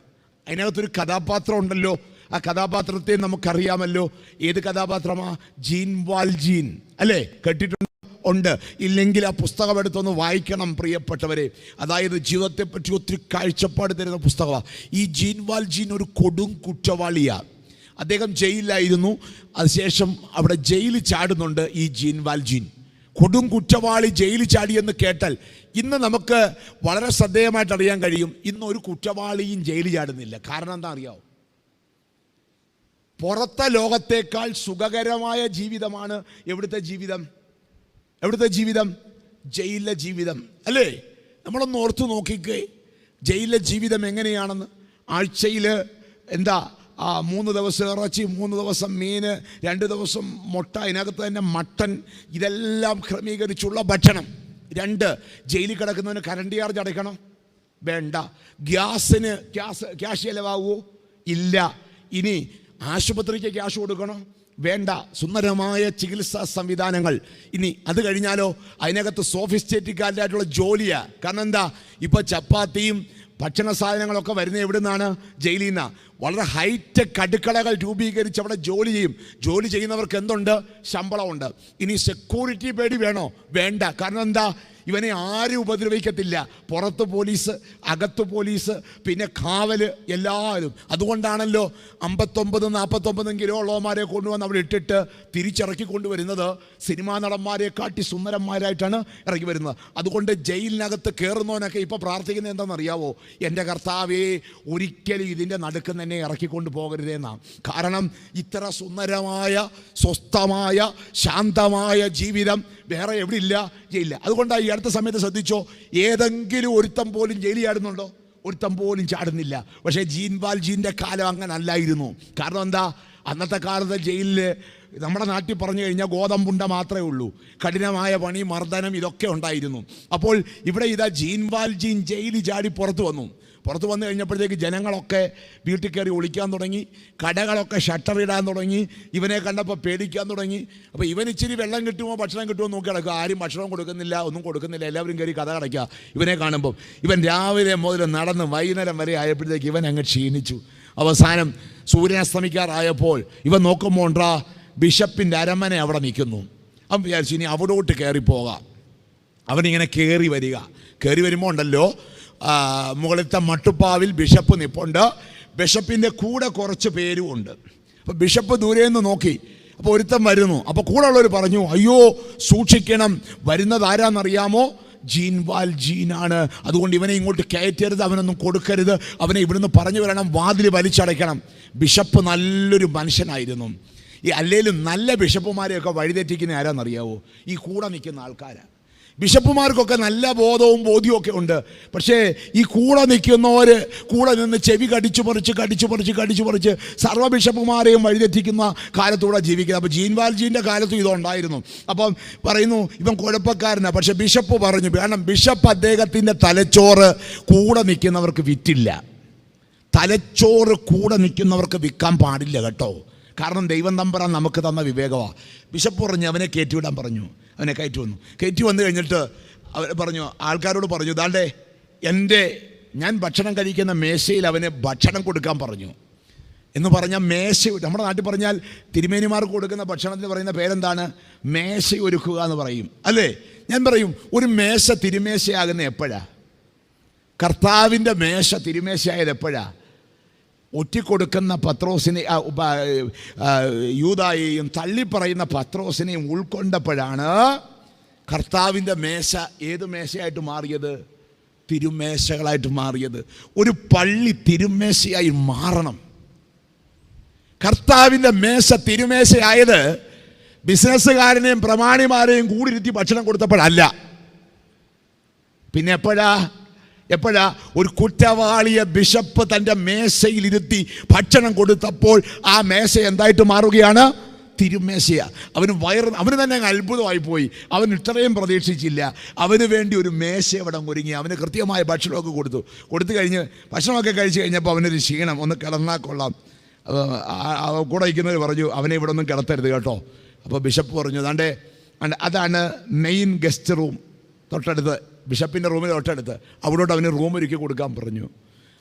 [SPEAKER 1] അതിനകത്തൊരു കഥാപാത്രം ഉണ്ടല്ലോ. ആ കഥാപാത്രത്തെ നമുക്കറിയാമല്ലോ. ഏത് കഥാപാത്രമാ? ജീൻ വാൽജീൻ, അല്ലേ? കേട്ടിട്ടുണ്ട്? ഉണ്ട്. ഇല്ലെങ്കിൽ ആ പുസ്തകം എടുത്തൊന്ന് വായിക്കണം പ്രിയപ്പെട്ടവരെ. അതായത് ജീവിതത്തെപ്പറ്റി ഒത്തിരി കാഴ്ചപ്പാട് തരുന്ന പുസ്തകമാണ്. ഈ ജീൻ വാൽജീൻ ഒരു കൊടും കുറ്റവാളിയാണ്. അദ്ദേഹം ജയിലിലായിരുന്നു. അതിനുശേഷം അവിടെ ജയിലിൽ ചാടുന്നുണ്ട് ഈ ജീൻ വാൽജീൻ. കൊടും കുറ്റവാളി ജയിലിൽ ചാടിയെന്ന് കേട്ടാൽ ഇന്ന് നമുക്ക് വളരെ ശ്രദ്ധേയമായിട്ട് അറിയാൻ കഴിയും, ഇന്ന് ഒരു കുറ്റവാളിയും ജയിലിൽ ചാടുന്നില്ല. കാരണം എന്താ അറിയാമോ? പുറത്തെ ലോകത്തേക്കാൾ സുഖകരമായ ജീവിതമാണ് എവിടുത്തെ ജീവിതം? എവിടുത്തെ ജീവിതം? ജയിലിലെ ജീവിതം, അല്ലേ? നമ്മളൊന്ന് ഓർത്തു നോക്കിക്കേ, ജയിലിലെ ജീവിതം എങ്ങനെയാണെന്ന്. ആഴ്ചയിൽ എന്താ 3 ദിവസം ഇറച്ചി, 3 ദിവസം മീന്, 2 ദിവസം മുട്ട, അതിനകത്ത് തന്നെ മട്ടൻ, ഇതെല്ലാം ക്രമീകരിച്ചുള്ള ഭക്ഷണം. 2, ജയിലിൽ കിടക്കുന്നവന് കറണ്ട് ചാർജ് അടയ്ക്കണം? വേണ്ട. ഗ്യാസിന് ക്യാഷ് ചിലവാകുമോ? ഇല്ല. ഇനി ആശുപത്രിക്ക് ക്യാഷ് കൊടുക്കണോ? വേണ്ട. സുന്ദരമായ ചികിത്സാ സംവിധാനങ്ങൾ. ഇനി അത് കഴിഞ്ഞാലോ അതിനകത്ത് സോഫിസ്റ്റേറ്റിക്കാരായിട്ടുള്ള ജോലിയാണ്. കാരണം എന്താ? ഇപ്പോൾ ചപ്പാത്തിയും ഭക്ഷണ സാധനങ്ങളൊക്കെ വരുന്നത് എവിടെ നിന്നാണ്? ജയിലിൽ നിന്നാണ്. വളരെ ഹൈടെക് അടുക്കളകൾ രൂപീകരിച്ച് അവിടെ ജോലി ചെയ്യും. ജോലി ചെയ്യുന്നവർക്ക് എന്തുണ്ട്? ശമ്പളമുണ്ട്. ഇനി സെക്യൂരിറ്റി പേടി വേണോ? വേണ്ട. കാരണം എന്താ? ഇവനെ ആരും ഉപദ്രവിക്കത്തില്ല. പുറത്ത് പോലീസ്, അകത്ത് പോലീസ്, പിന്നെ കാവല്, എല്ലാവരും. അതുകൊണ്ടാണല്ലോ 59-49 കിലോ ഉള്ളവന്മാരെ കൊണ്ടുവന്ന് അവിടെ ഇട്ടിട്ട് തിരിച്ചിറക്കി കൊണ്ടുവരുന്നത് സിനിമാ നടന്മാരെ കാട്ടി സുന്ദരന്മാരായിട്ടാണ് ഇറക്കി വരുന്നത്. അതുകൊണ്ട് ജയിലിനകത്ത് കയറുന്നവനൊക്കെ ഇപ്പോൾ പ്രാർത്ഥിക്കുന്നത് എന്താണെന്നറിയാവോ? എൻ്റെ കർത്താവേ, ഒരിക്കലും ഇതിൻ്റെ നടുക്ക് തന്നെ ഇറക്കിക്കൊണ്ട് പോകരുതെന്നാണ്. കാരണം ഇത്ര സുന്ദരമായ, സ്വസ്ഥമായ, ശാന്തമായ ജീവിതം വേറെ എവിടെ ഇല്ല? ജയിലില്ല. അതുകൊണ്ടാണ് ഈ അടുത്ത സമയത്ത് ശ്രദ്ധിച്ചോ, ഏതെങ്കിലും ഒരുത്തം പോലും ജയിലിൽ ചാടുന്നുണ്ടോ? ഒരുത്തം പോലും ചാടുന്നില്ല. പക്ഷേ ജീൻ വാൽജീൻ്റെ കാലം അങ്ങനെ അല്ലായിരുന്നു. കാരണം എന്താ? അന്നത്തെ കാലത്ത് ജയിലിൽ നമ്മുടെ നാട്ടിൽ പറഞ്ഞു കഴിഞ്ഞാൽ ഗോതമ്പുണ്ട മാത്രമേ ഉള്ളൂ. കഠിനമായ പണി, മർദ്ദനം, ഇതൊക്കെ ഉണ്ടായിരുന്നു. അപ്പോൾ ഇവിടെ ഇതാ ജീൻ വാൽജീൻ ജയിലിൽ ചാടി പുറത്തു വന്നു കഴിഞ്ഞപ്പോഴത്തേക്ക് ജനങ്ങളൊക്കെ വീട്ടിൽ കയറി ഒളിക്കാൻ തുടങ്ങി. കടകളൊക്കെ ഷട്ടറിടാൻ തുടങ്ങി. ഇവനെ കണ്ടപ്പോൾ പേടിക്കാൻ തുടങ്ങി. അപ്പോൾ ഇവൻ ഇച്ചിരി വെള്ളം കിട്ടുമോ ഭക്ഷണം കിട്ടുമോ നോക്കി കിടക്കുക. ആരും ഭക്ഷണം കൊടുക്കുന്നില്ല, ഒന്നും കൊടുക്കുന്നില്ല. എല്ലാവരും കയറി കഥ കടയ്ക്കുക ഇവനെ കാണുമ്പോൾ. ഇവൻ രാവിലെ മുതൽ നടന്ന് വൈകുന്നേരം വരെ ആയപ്പോഴത്തേക്ക് ഇവൻ അങ്ങ് ക്ഷീണിച്ചു. അവസാനം സൂര്യൻ അസ്തമിക്കാറായപ്പോൾ ഇവൻ നോക്കുമ്പോൾ ബിഷപ്പിൻ്റെ അരമന അവിടെ നിൽക്കുന്നു. അവൻ വിചാരിച്ചു ഇനി അവിടോട്ട് കയറിപ്പോകാം. അവനിങ്ങനെ കയറി വരുമ്പോൾ ഉണ്ടല്ലോ, മുകളിലത്തെ മട്ടുപ്പാവിൽ ബിഷപ്പ് നിൽപ്പുണ്ട്. ബിഷപ്പിൻ്റെ കൂടെ കുറച്ച് പേരും ഉണ്ട്. അപ്പോൾ ബിഷപ്പ് ദൂരെ നിന്ന് നോക്കി. അപ്പോൾ ഒരുത്തൻ വരുന്നു. അപ്പോൾ കൂടെ ഉള്ളവർ പറഞ്ഞു, അയ്യോ സൂക്ഷിക്കണം, വരുന്നത് ആരാന്നറിയാമോ? ജീൻവാൽ ജീനാണ്. അതുകൊണ്ട് ഇവനെ ഇങ്ങോട്ട് കയറ്റരുത്, അവനൊന്നും കൊടുക്കരുത്, അവനെ ഇവിടുന്ന് പറഞ്ഞു വരണം, വാതിൽ വലിച്ചടയ്ക്കണം. ബിഷപ്പ് നല്ലൊരു മനുഷ്യനായിരുന്നു. ഈ അല്ലേലും നല്ല ബിഷപ്പുമാരെയൊക്കെ വഴിതെറ്റിക്കുന്ന ആരാന്നറിയാവോ? ഈ കൂടെ നിൽക്കുന്ന ആൾക്കാരാണ്. ബിഷപ്പുമാർക്കൊക്കെ നല്ല ബോധവും ബോധ്യവും ഉണ്ട്. പക്ഷേ ഈ കൂടെ നിൽക്കുന്നവർ കൂടെ നിന്ന് ചെവി കടിച്ചു പറിച്ച് സർവ്വ ബിഷപ്പുമാരെയും വഴിതെറ്റിക്കുന്ന കാലത്തൂടെ ജീവിക്കുന്നത്. അപ്പോൾ ജീൻവാൽജീൻ്റെ കാലത്തും ഇതുണ്ടായിരുന്നു. അപ്പം പറയുന്നു ഇവൻ കുഴപ്പക്കാരനാണ്. പക്ഷെ ബിഷപ്പ് പറഞ്ഞു, കാരണം ബിഷപ്പ് അദ്ദേഹത്തിൻ്റെ തലച്ചോറ് കൂടെ നിൽക്കുന്നവർക്ക് വിറ്റില്ല. തലച്ചോറ് കൂടെ നിൽക്കുന്നവർക്ക് വിൽക്കാൻ പാടില്ല കേട്ടോ. കാരണം ദൈവം തമ്പുരാൻ നമുക്ക് തന്ന വിവേകമാണ്. ബിഷപ്പ് പറഞ്ഞു അവനെ കയറ്റിവിടാൻ പറഞ്ഞു. അവനെ കയറ്റി വന്നു കഴിഞ്ഞിട്ട് അവർ പറഞ്ഞു, ആൾക്കാരോട് പറഞ്ഞു, ദാണ്ടേ ഞാൻ ഭക്ഷണം കഴിക്കുന്ന മേശയിൽ അവന് ഭക്ഷണം കൊടുക്കാൻ പറഞ്ഞു എന്ന് പറഞ്ഞാൽ മേശ, നമ്മുടെ നാട്ടിൽ പറഞ്ഞാൽ തിരുമേനിമാർക്ക് കൊടുക്കുന്ന ഭക്ഷണത്തിന് പറയുന്ന പേരെന്താണ്? മേശ ഒരുക്കുക എന്ന് പറയും അല്ലേ? ഞാൻ പറയും, ഒരു മേശ തിരുമേശയാകുന്ന എപ്പോഴാ? കർത്താവിൻ്റെ മേശ തിരുമേശയായത് എപ്പോഴാ? ഒറ്റിക്കൊടുക്കുന്ന പത്രോസിനെ, യൂദായെയും തള്ളിപ്പറയുന്ന പത്രോസിനെയും ഉൾക്കൊണ്ടപ്പോഴാണ് കർത്താവിൻ്റെ മേശ ഏത് മേശയായിട്ട് മാറിയത്? തിരുമേശകളായിട്ട് മാറിയത്. ഒരു പള്ളി തിരുമേശയായി മാറണം. കർത്താവിൻ്റെ മേശ തിരുമേശയായത് ബിസിനസ്സുകാരനെയും പ്രമാണിമാരെയും കൂടിയിരുത്തി ഭക്ഷണം കൊടുത്തപ്പോഴല്ല. പിന്നെ എപ്പോഴാ ഒരു കുറ്റവാളിയെ ബിഷപ്പ് തൻ്റെ മേശയിലിരുത്തി ഭക്ഷണം കൊടുത്തപ്പോൾ ആ മേശ എന്തായിട്ട് മാറുകയാണ്? തിരുമേശയാ. അവന് തന്നെ അത്ഭുതമായി പോയി. അവൻ ഇത്രയും പ്രതീക്ഷിച്ചില്ല. അവന് വേണ്ടി ഒരു മേശ അവിടെ ഒരുങ്ങി. അവന് കൃത്യമായ ഭക്ഷണമൊക്കെ കൊടുത്തു കഴിഞ്ഞ് ഭക്ഷണമൊക്കെ കഴിച്ച് കഴിഞ്ഞപ്പോൾ അവനൊരു ക്ഷീണം, ഒന്ന് കിടന്നാൽ കൊള്ളാം. കൂടെ ഇരിക്കുന്നവർ പറഞ്ഞു, അവനെ ഇവിടെ ഒന്നും കിടത്തരുത് കേട്ടോ. അപ്പോൾ ബിഷപ്പ് പറഞ്ഞു, അതാണ് മെയിൻ ഗസ്റ്റ് റൂം, തൊട്ടടുത്ത് ബിഷപ്പിൻ്റെ റൂമിൽ തൊട്ടടുത്ത്. അവിടോട്ട് അവന് റൂം ഒരുക്കി കൊടുക്കാൻ പറഞ്ഞു.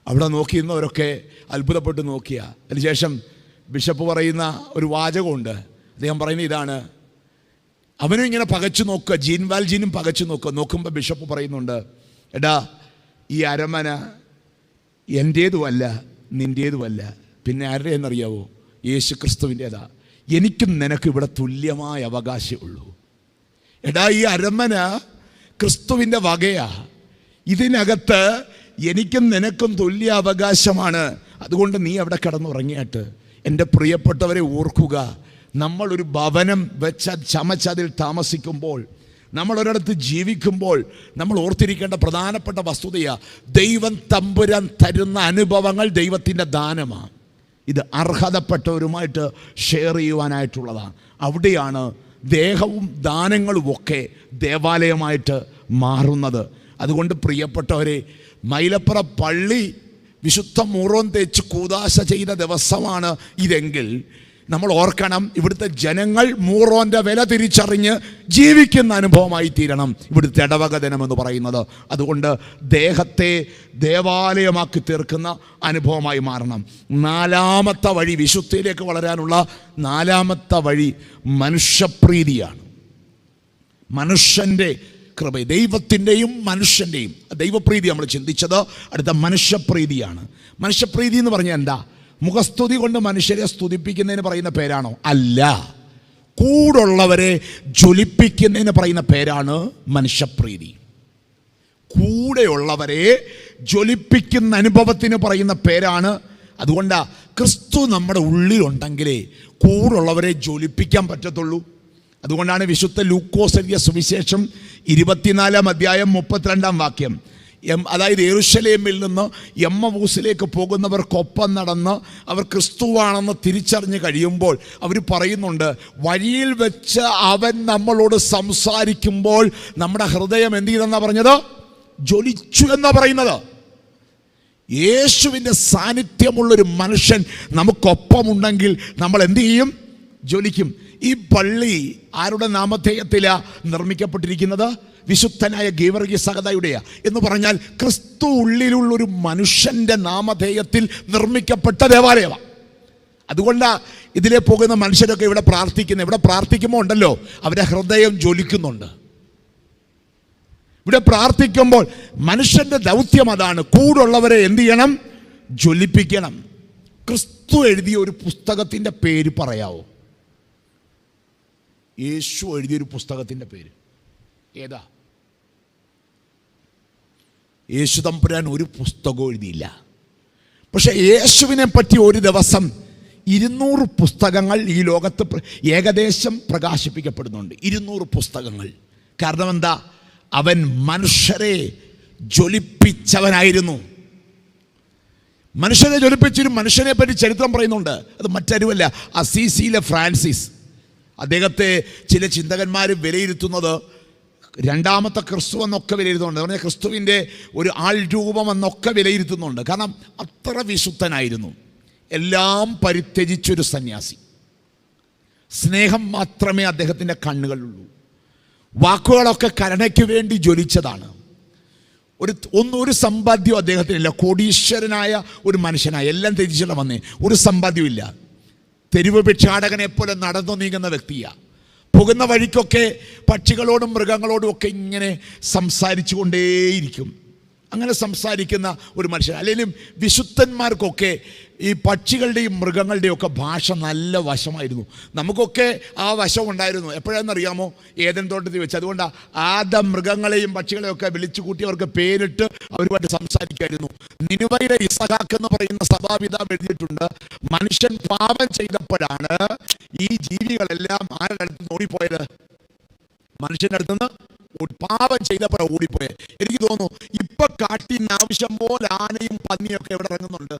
[SPEAKER 1] അവിടെ നോക്കിയിരുന്നവരൊക്കെ അത്ഭുതപ്പെട്ട് നോക്കിയ. അതിനുശേഷം ബിഷപ്പ് പറയുന്ന ഒരു വാചകമുണ്ട്. അദ്ദേഹം പറയുന്ന ഇതാണ്, അവനും ഇങ്ങനെ പകച്ചു നോക്കുക, ജീൻവാൽജീനും പകച്ചു നോക്കുമ്പോൾ ബിഷപ്പ് പറയുന്നുണ്ട്, എടാ ഈ അരമന എൻ്റേതുമല്ല നിൻ്റേതുമല്ല, പിന്നെ ആരുടെ എന്നറിയാവോ? യേശു ക്രിസ്തുവിൻ്റേതാ. എനിക്കും നിനക്ക് ഇവിടെ തുല്യമായ അവകാശമുള്ളൂ. എടാ ഈ അരമന ക്രിസ്തുവിൻ്റെ വകയാ. ഇതിനകത്ത് എനിക്കും നിനക്കും തുല്യ അവകാശമാണ്. അതുകൊണ്ട് നീ അവിടെ കിടന്നുറങ്ങിയിട്ട്. എൻ്റെ പ്രിയപ്പെട്ടവരെ ഓർക്കുക, നമ്മളൊരു ഭവനം ചമച്ചതിൽ താമസിക്കുമ്പോൾ, നമ്മളൊരിടത്ത് ജീവിക്കുമ്പോൾ നമ്മൾ ഓർത്തിരിക്കേണ്ട പ്രധാനപ്പെട്ട വസ്തുതയാണ്, ദൈവം തമ്പുരാൻ തരുന്ന അനുഭവങ്ങൾ ദൈവത്തിൻ്റെ ദാനമാണ്. ഇത് അർഹതപ്പെട്ടവരുമായിട്ട് ഷെയർ ചെയ്യുവാനായിട്ടുള്ളതാണ്. അവിടെയാണ് ദേഹവും ദാനങ്ങളുമൊക്കെ ദേവാലയമായിട്ട് മാറുന്നത്. അതുകൊണ്ട് പ്രിയപ്പെട്ടവരെ, മൈലപ്പുറ പള്ളി വിശുദ്ധ മൂറോൻ തേച്ച് കൂദാശ ചെയ്ത ദിവസമാണ് ഇതെങ്കിൽ നമ്മൾ ഓർക്കണം, ഇവിടുത്തെ ജനങ്ങൾ മൂറോൻ്റെ വില തിരിച്ചറിഞ്ഞ് ജീവിക്കുന്ന അനുഭവമായി തീരണം ഇവിടുത്തെ ഇടവക ദിനമെന്ന് പറയുന്നത്. അതുകൊണ്ട് ദേഹത്തെ ദേവാലയമാക്കി തീർക്കുന്ന അനുഭവമായി മാറണം. നാലാമത്തെ വഴി, വിശുദ്ധിയിലേക്ക് വളരാനുള്ള നാലാമത്തെ വഴി മനുഷ്യപ്രീതിയാണ്. മനുഷ്യൻ്റെ കൃപ, ദൈവത്തിൻ്റെയും മനുഷ്യൻ്റെയും ദൈവപ്രീതി നമ്മൾ ചിന്തിച്ചത്. അടുത്ത മനുഷ്യപ്രീതിയാണ്. മനുഷ്യപ്രീതി എന്ന് പറഞ്ഞാൽ എന്താ? മുഖസ്തുതി കൊണ്ട് മനുഷ്യരെ സ്തുതിപ്പിക്കുന്നതിന് പറയുന്ന പേരാണോ? അല്ല. കൂടുള്ളവരെ ജ്വലിപ്പിക്കുന്നതിന് പറയുന്ന പേരാണ് മനുഷ്യപ്രീതി. കൂടെയുള്ളവരെ ജ്വലിപ്പിക്കുന്ന അനുഭവത്തിന് പറയുന്ന പേരാണ്. അതുകൊണ്ടാണ് ക്രിസ്തു നമ്മുടെ ഉള്ളിലുണ്ടെങ്കിലേ കൂടുള്ളവരെ ജ്വലിപ്പിക്കാൻ പറ്റത്തുള്ളൂ. അതുകൊണ്ടാണ് വിശുദ്ധ ലൂക്കോസ് എഴുതിയ സുവിശേഷം 24-ാം അധ്യായം 32-ാം വാക്യം, അതായത് യെരൂശലേമിൽ നിന്ന് എമ്മവൂസിലേക്ക് പോകുന്നവർക്കൊപ്പം നടന്ന് അവർ ക്രിസ്തുവാണെന്ന് തിരിച്ചറിഞ്ഞ് കഴിയുമ്പോൾ അവർ പറയുന്നുണ്ട്, വഴിയിൽ വെച്ച് അവൻ നമ്മളോട് സംസാരിക്കുമ്പോൾ നമ്മുടെ ഹൃദയം എന്ത് ചെയ്തെന്നാണ് പറഞ്ഞത്? ജ്വലിച്ചു എന്നാണ് പറയുന്നത്. യേശുവിൻ്റെ സാന്നിധ്യമുള്ളൊരു മനുഷ്യൻ നമുക്കൊപ്പമുണ്ടെങ്കിൽ നമ്മൾ എന്ത് ചെയ്യും? ജ്വലിക്കും. ഈ പള്ളി ആരുടെ നാമധേയത്തിലാണ് നിർമ്മിക്കപ്പെട്ടിരിക്കുന്നത്? വിശുദ്ധനായ ഗീവർഗീസ് സഹദായുടെയാ. എന്ന് പറഞ്ഞാൽ ക്രിസ്തു ഉള്ളിലുള്ളൊരു മനുഷ്യൻ്റെ നാമധേയത്തിൽ നിർമ്മിക്കപ്പെട്ട ദേവാലയമാണ്. അതുകൊണ്ടാണ് ഇതിലെ പോകുന്ന മനുഷ്യരൊക്കെ ഇവിടെ പ്രാർത്ഥിക്കുമ്പോൾ ഉണ്ടല്ലോ, അവരുടെ ഹൃദയം ജ്വലിക്കുന്നുണ്ട്. ഇവിടെ പ്രാർത്ഥിക്കുമ്പോൾ മനുഷ്യന്റെ ദൗത്യം അതാണ്, കൂടുള്ളവരെ എന്ത് ചെയ്യണം? ജ്വലിപ്പിക്കണം. ക്രിസ്തു എഴുതിയ ഒരു പുസ്തകത്തിൻ്റെ പേര് പറയാവോ? യേശു എഴുതിയൊരു പുസ്തകത്തിൻ്റെ പേര് ഏതാ? യേശു തമ്പുരാൻ ഒരു പുസ്തകവും എഴുതിയില്ല. പക്ഷെ യേശുവിനെ പറ്റി ഒരു ദിവസം 200 പുസ്തകങ്ങൾ ഈ ലോകത്ത് ഏകദേശം പ്രകാശിപ്പിക്കപ്പെടുന്നുണ്ട്. 200 പുസ്തകങ്ങൾ. കാരണം എന്താ? അവൻ മനുഷ്യരെ ജ്വലിപ്പിച്ചവനായിരുന്നു. മനുഷ്യരെ ജ്വലിപ്പിച്ചൊരു മനുഷ്യനെ പറ്റി ചരിത്രം പറയുന്നുണ്ട്. അത് മറ്റാരുമല്ല, അസീസിയിലെ ഫ്രാൻസിസ്. അദ്ദേഹത്തെ ചില ചിന്തകന്മാർ വിലയിരുത്തുന്നത് രണ്ടാമത്തെ ക്രിസ്തു എന്നൊക്കെ വിലയിരുത്തുന്നുണ്ട്. പറഞ്ഞാൽ ക്രിസ്തുവിൻ്റെ ഒരു ആൾ രൂപം എന്നൊക്കെ വിലയിരുത്തുന്നുണ്ട്. കാരണം അത്ര വിശുദ്ധനായിരുന്നു. എല്ലാം പരിത്യജിച്ചൊരു സന്യാസി. സ്നേഹം മാത്രമേ അദ്ദേഹത്തിൻ്റെ കണ്ണുകളിലുള്ളൂ. വാക്കുകളൊക്കെ കരുണയ്ക്ക് വേണ്ടി ജ്വലിച്ചതാണ്. ഒരു സമ്പാദ്യം അദ്ദേഹത്തിനില്ല. കോടീശ്വരനായ ഒരു മനുഷ്യനായി എല്ലാം ത്യജിച്ചിട്ട് വന്നേ, ഒരു സമ്പാദ്യമില്ല. തെരുവ് ഭിക്ഷാടകനെ പോലെ നടന്നു നീങ്ങുന്ന വ്യക്തിയാണ്. പോകുന്ന വഴിക്കൊക്കെ പക്ഷികളോടും മൃഗങ്ങളോടും ഒക്കെ ഇങ്ങനെ സംസാരിച്ചു കൊണ്ടേയിരിക്കും. അങ്ങനെ സംസാരിക്കുന്ന ഒരു മനുഷ്യൻ. അല്ലെങ്കിലും വിശുദ്ധന്മാർക്കൊക്കെ ഈ പക്ഷികളുടെയും മൃഗങ്ങളുടെയും ഒക്കെ ഭാഷ നല്ല വശമായിരുന്നു. നമുക്കൊക്കെ ആ വശം ഉണ്ടായിരുന്നു. എപ്പോഴാണെന്നറിയാമോ? ഏദൻ തോട്ടത്തിൽ വെച്ച്. അതുകൊണ്ടാണ് ആദം മൃഗങ്ങളെയും പക്ഷികളെയും ഒക്കെ വിളിച്ചു കൂട്ടി അവർക്ക് പേരിട്ട് അവരുമായിട്ട് സംസാരിക്കുമായിരുന്നു. നിനുവയിലെ ഇസഹാക്ക് എന്ന് പറയുന്ന സഭാപിതാവ് എഴുതിയിട്ടുണ്ട്, മനുഷ്യൻ പാപം ചെയ്തപ്പോഴാണ് ഈ ജീവികളെല്ലാം ആരുടെ അടുത്ത് ഓടിപ്പോയത്? മനുഷ്യൻ്റെ അടുത്തുനിന്ന് പാപം ചെയ്തപ്പോഴാണ് ഓടിപ്പോയത്. എനിക്ക് തോന്നുന്നു ഇപ്പൊ കാട്ടിന് ആവശ്യം പോലെ ആനയും പന്നിയൊക്കെ എവിടെ ഇറങ്ങുന്നുണ്ട്?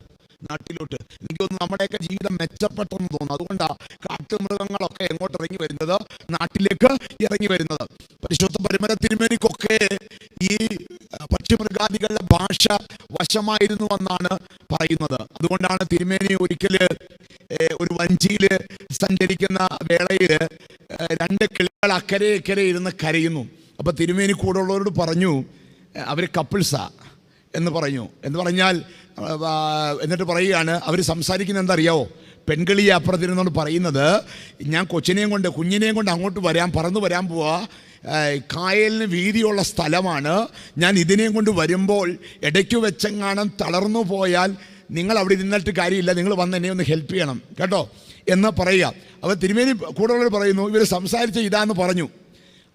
[SPEAKER 1] നാട്ടിലോട്ട്. എനിക്ക് തോന്നുന്നു നമ്മുടെയൊക്കെ ജീവിതം മെച്ചപ്പെട്ടെന്ന് തോന്നുന്നു. അതുകൊണ്ടാണ് കാട്ടുമൃഗങ്ങളൊക്കെ എങ്ങോട്ട് ഇറങ്ങി വരുന്നത്? നാട്ടിലേക്ക് ഇറങ്ങി വരുന്നത്. പരിശുദ്ധ പരമര തിരുമേനിക്കൊക്കെ ഈ പക്ഷിമൃഗാദികളുടെ ഭാഷ വശമായിരുന്നു എന്നാണ് പറയുന്നത്. അതുകൊണ്ടാണ് തിരുമേനി ഒരിക്കല് ഒരു വഞ്ചിയില് സഞ്ചരിക്കുന്ന വേളയില് 2 കിളികൾ അക്കരെ ഇക്കരെ ഇരുന്ന് കരയുന്നു. അപ്പോൾ തിരുമേനി കൂടെ ഉള്ളവരോട് പറഞ്ഞു, അവർ കപ്പിൾസാ എന്ന് പറഞ്ഞു. എന്ന് പറഞ്ഞാൽ എന്നിട്ട് പറയുകയാണ്, അവർ സംസാരിക്കുന്നത് എന്താ അറിയാവോ? പെൺകിളിയെ അപ്പുറത്തിരുന്നോണ്ട് പറയുന്നത്, ഞാൻ കുഞ്ഞിനെയും കൊണ്ട് അങ്ങോട്ട് പറന്നു വരാൻ പോവാ. കായലിന് വീതിയുള്ള സ്ഥലമാണ്. ഞാൻ ഇതിനെയും കൊണ്ട് വരുമ്പോൾ ഇടയ്ക്ക് വെച്ചെങ്ങാനും തളർന്നു പോയാൽ നിങ്ങൾ അവിടെ ഇരുന്നിട്ട് കാര്യമില്ല, നിങ്ങൾ വന്ന് എന്നെ ഒന്ന് ഹെൽപ്പ് ചെയ്യണം കേട്ടോ എന്ന് പറയുക. അപ്പോൾ തിരുമേനി കൂടെ ഉള്ളവർ പറയുന്നു, ഇവർ സംസാരിച്ച ഇതാന്ന് പറഞ്ഞു.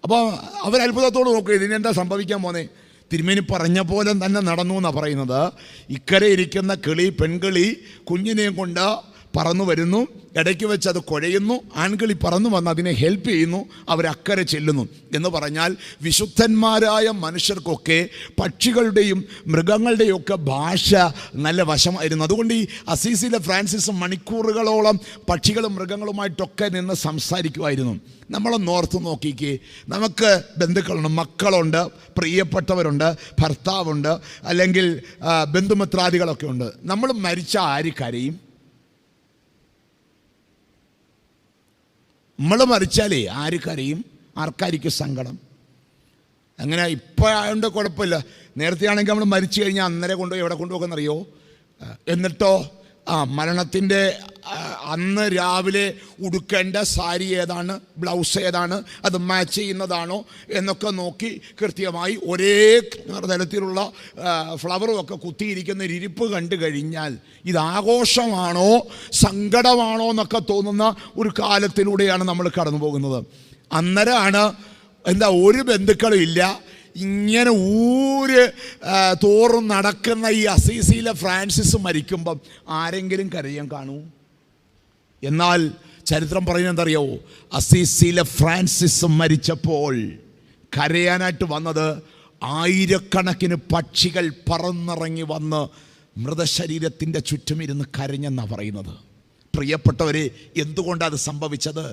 [SPEAKER 1] അപ്പോൾ അവർ അത്ഭുതത്തോട് നോക്കുക, ഇതിനെന്താ സംഭവിക്കാൻ പോന്നേ? തിരുമേനി പറഞ്ഞ പോലെ തന്നെ നടന്നു എന്നാണ് പറയുന്നത്. ഇക്കരെ ഇരിക്കുന്ന പെൺകിളി കുഞ്ഞിനെയും കൊണ്ട് പറന്നു വരുന്നു. ഇടയ്ക്ക് വെച്ച് അത് കുഴയുന്നു. ആൺകിളി പറന്നു വന്ന് അതിനെ ഹെൽപ്പ് ചെയ്യുന്നു. അവരക്കരെ ചെല്ലുന്നു എന്ന് പറഞ്ഞാൽ വിശുദ്ധന്മാരായ മനുഷ്യർക്കൊക്കെ പക്ഷികളുടെയും മൃഗങ്ങളുടെയും ഒക്കെ ഭാഷ നല്ല വശമായിരുന്നു. അതുകൊണ്ട് ഈ അസീസിലെ ഫ്രാൻസിസ് മണിക്കൂറുകളോളം പക്ഷികളും മൃഗങ്ങളുമായിട്ടൊക്കെ നിന്ന് സംസാരിക്കുമായിരുന്നു. നമ്മളൊന്ന് ഓർത്ത് നോക്കിക്കേ, നമുക്ക് ബന്ധുക്കളുണ്ട്, മക്കളുണ്ട്, പ്രിയപ്പെട്ടവരുണ്ട്, ഭർത്താവുണ്ട്, അല്ലെങ്കിൽ ബന്ധുമിത്രാദികളൊക്കെ ഉണ്ട്. നമ്മൾ മരിച്ച ആര് കരയും? നമ്മൾ മരിച്ചാലേ ആര് കരയും? ആർക്കായിരിക്കും സങ്കടം? അങ്ങനെ ഇപ്പോൾ ആയതുകൊണ്ട് കുഴപ്പമില്ല. നേരത്തെ ആണെങ്കിൽ നമ്മൾ മരിച്ചു കഴിഞ്ഞാൽ അന്നേരം കൊണ്ടുപോയി എവിടെ കൊണ്ടുപോകുന്നറിയോ? എന്നിട്ടോ മരണത്തിൻ്റെ അന്ന് രാവിലെ ഉടുക്കേണ്ട സാരി ഏതാണ്, ബ്ലൗസ് ഏതാണ്, അത് മാച്ച് ചെയ്യുന്നതാണോ എന്നൊക്കെ നോക്കി കൃത്യമായി ഒരേ തരത്തിലുള്ള ഫ്ലവറും ഒക്കെ കുത്തിയിരിക്കുന്ന ഒരു ഇരിപ്പ് കണ്ടു കഴിഞ്ഞാൽ ഇത് ആഘോഷമാണോ സങ്കടമാണോ എന്നൊക്കെ തോന്നുന്ന ഒരു കാലത്തിലൂടെയാണ് നമ്മൾ കടന്നു പോകുന്നത്. അന്നേരമാണ് ഒരു ബന്ധുക്കളും ഇല്ല, ഇങ്ങനെ തോറും നടക്കുന്ന ഈ അസീസിയിലെ ഫ്രാൻസിസ് മരിക്കുമ്പം ആരെങ്കിലും കരയാൻ കാണൂ? എന്നാൽ ചരിത്രം പറയുന്നത് എന്തറിയാവോ? അസീസിയിലെ ഫ്രാൻസിസ് മരിച്ചപ്പോൾ കരയാനായിട്ട് വന്നത് ആയിരക്കണക്കിന് പക്ഷികൾ പറന്നിറങ്ങി വന്ന് മൃതശരീരത്തിൻ്റെ ചുറ്റുമിരുന്ന് കരഞ്ഞെന്നാണ് പറയുന്നത്. പ്രിയപ്പെട്ടവരെ, എന്തുകൊണ്ടാണ് അത് സംഭവിച്ചത്?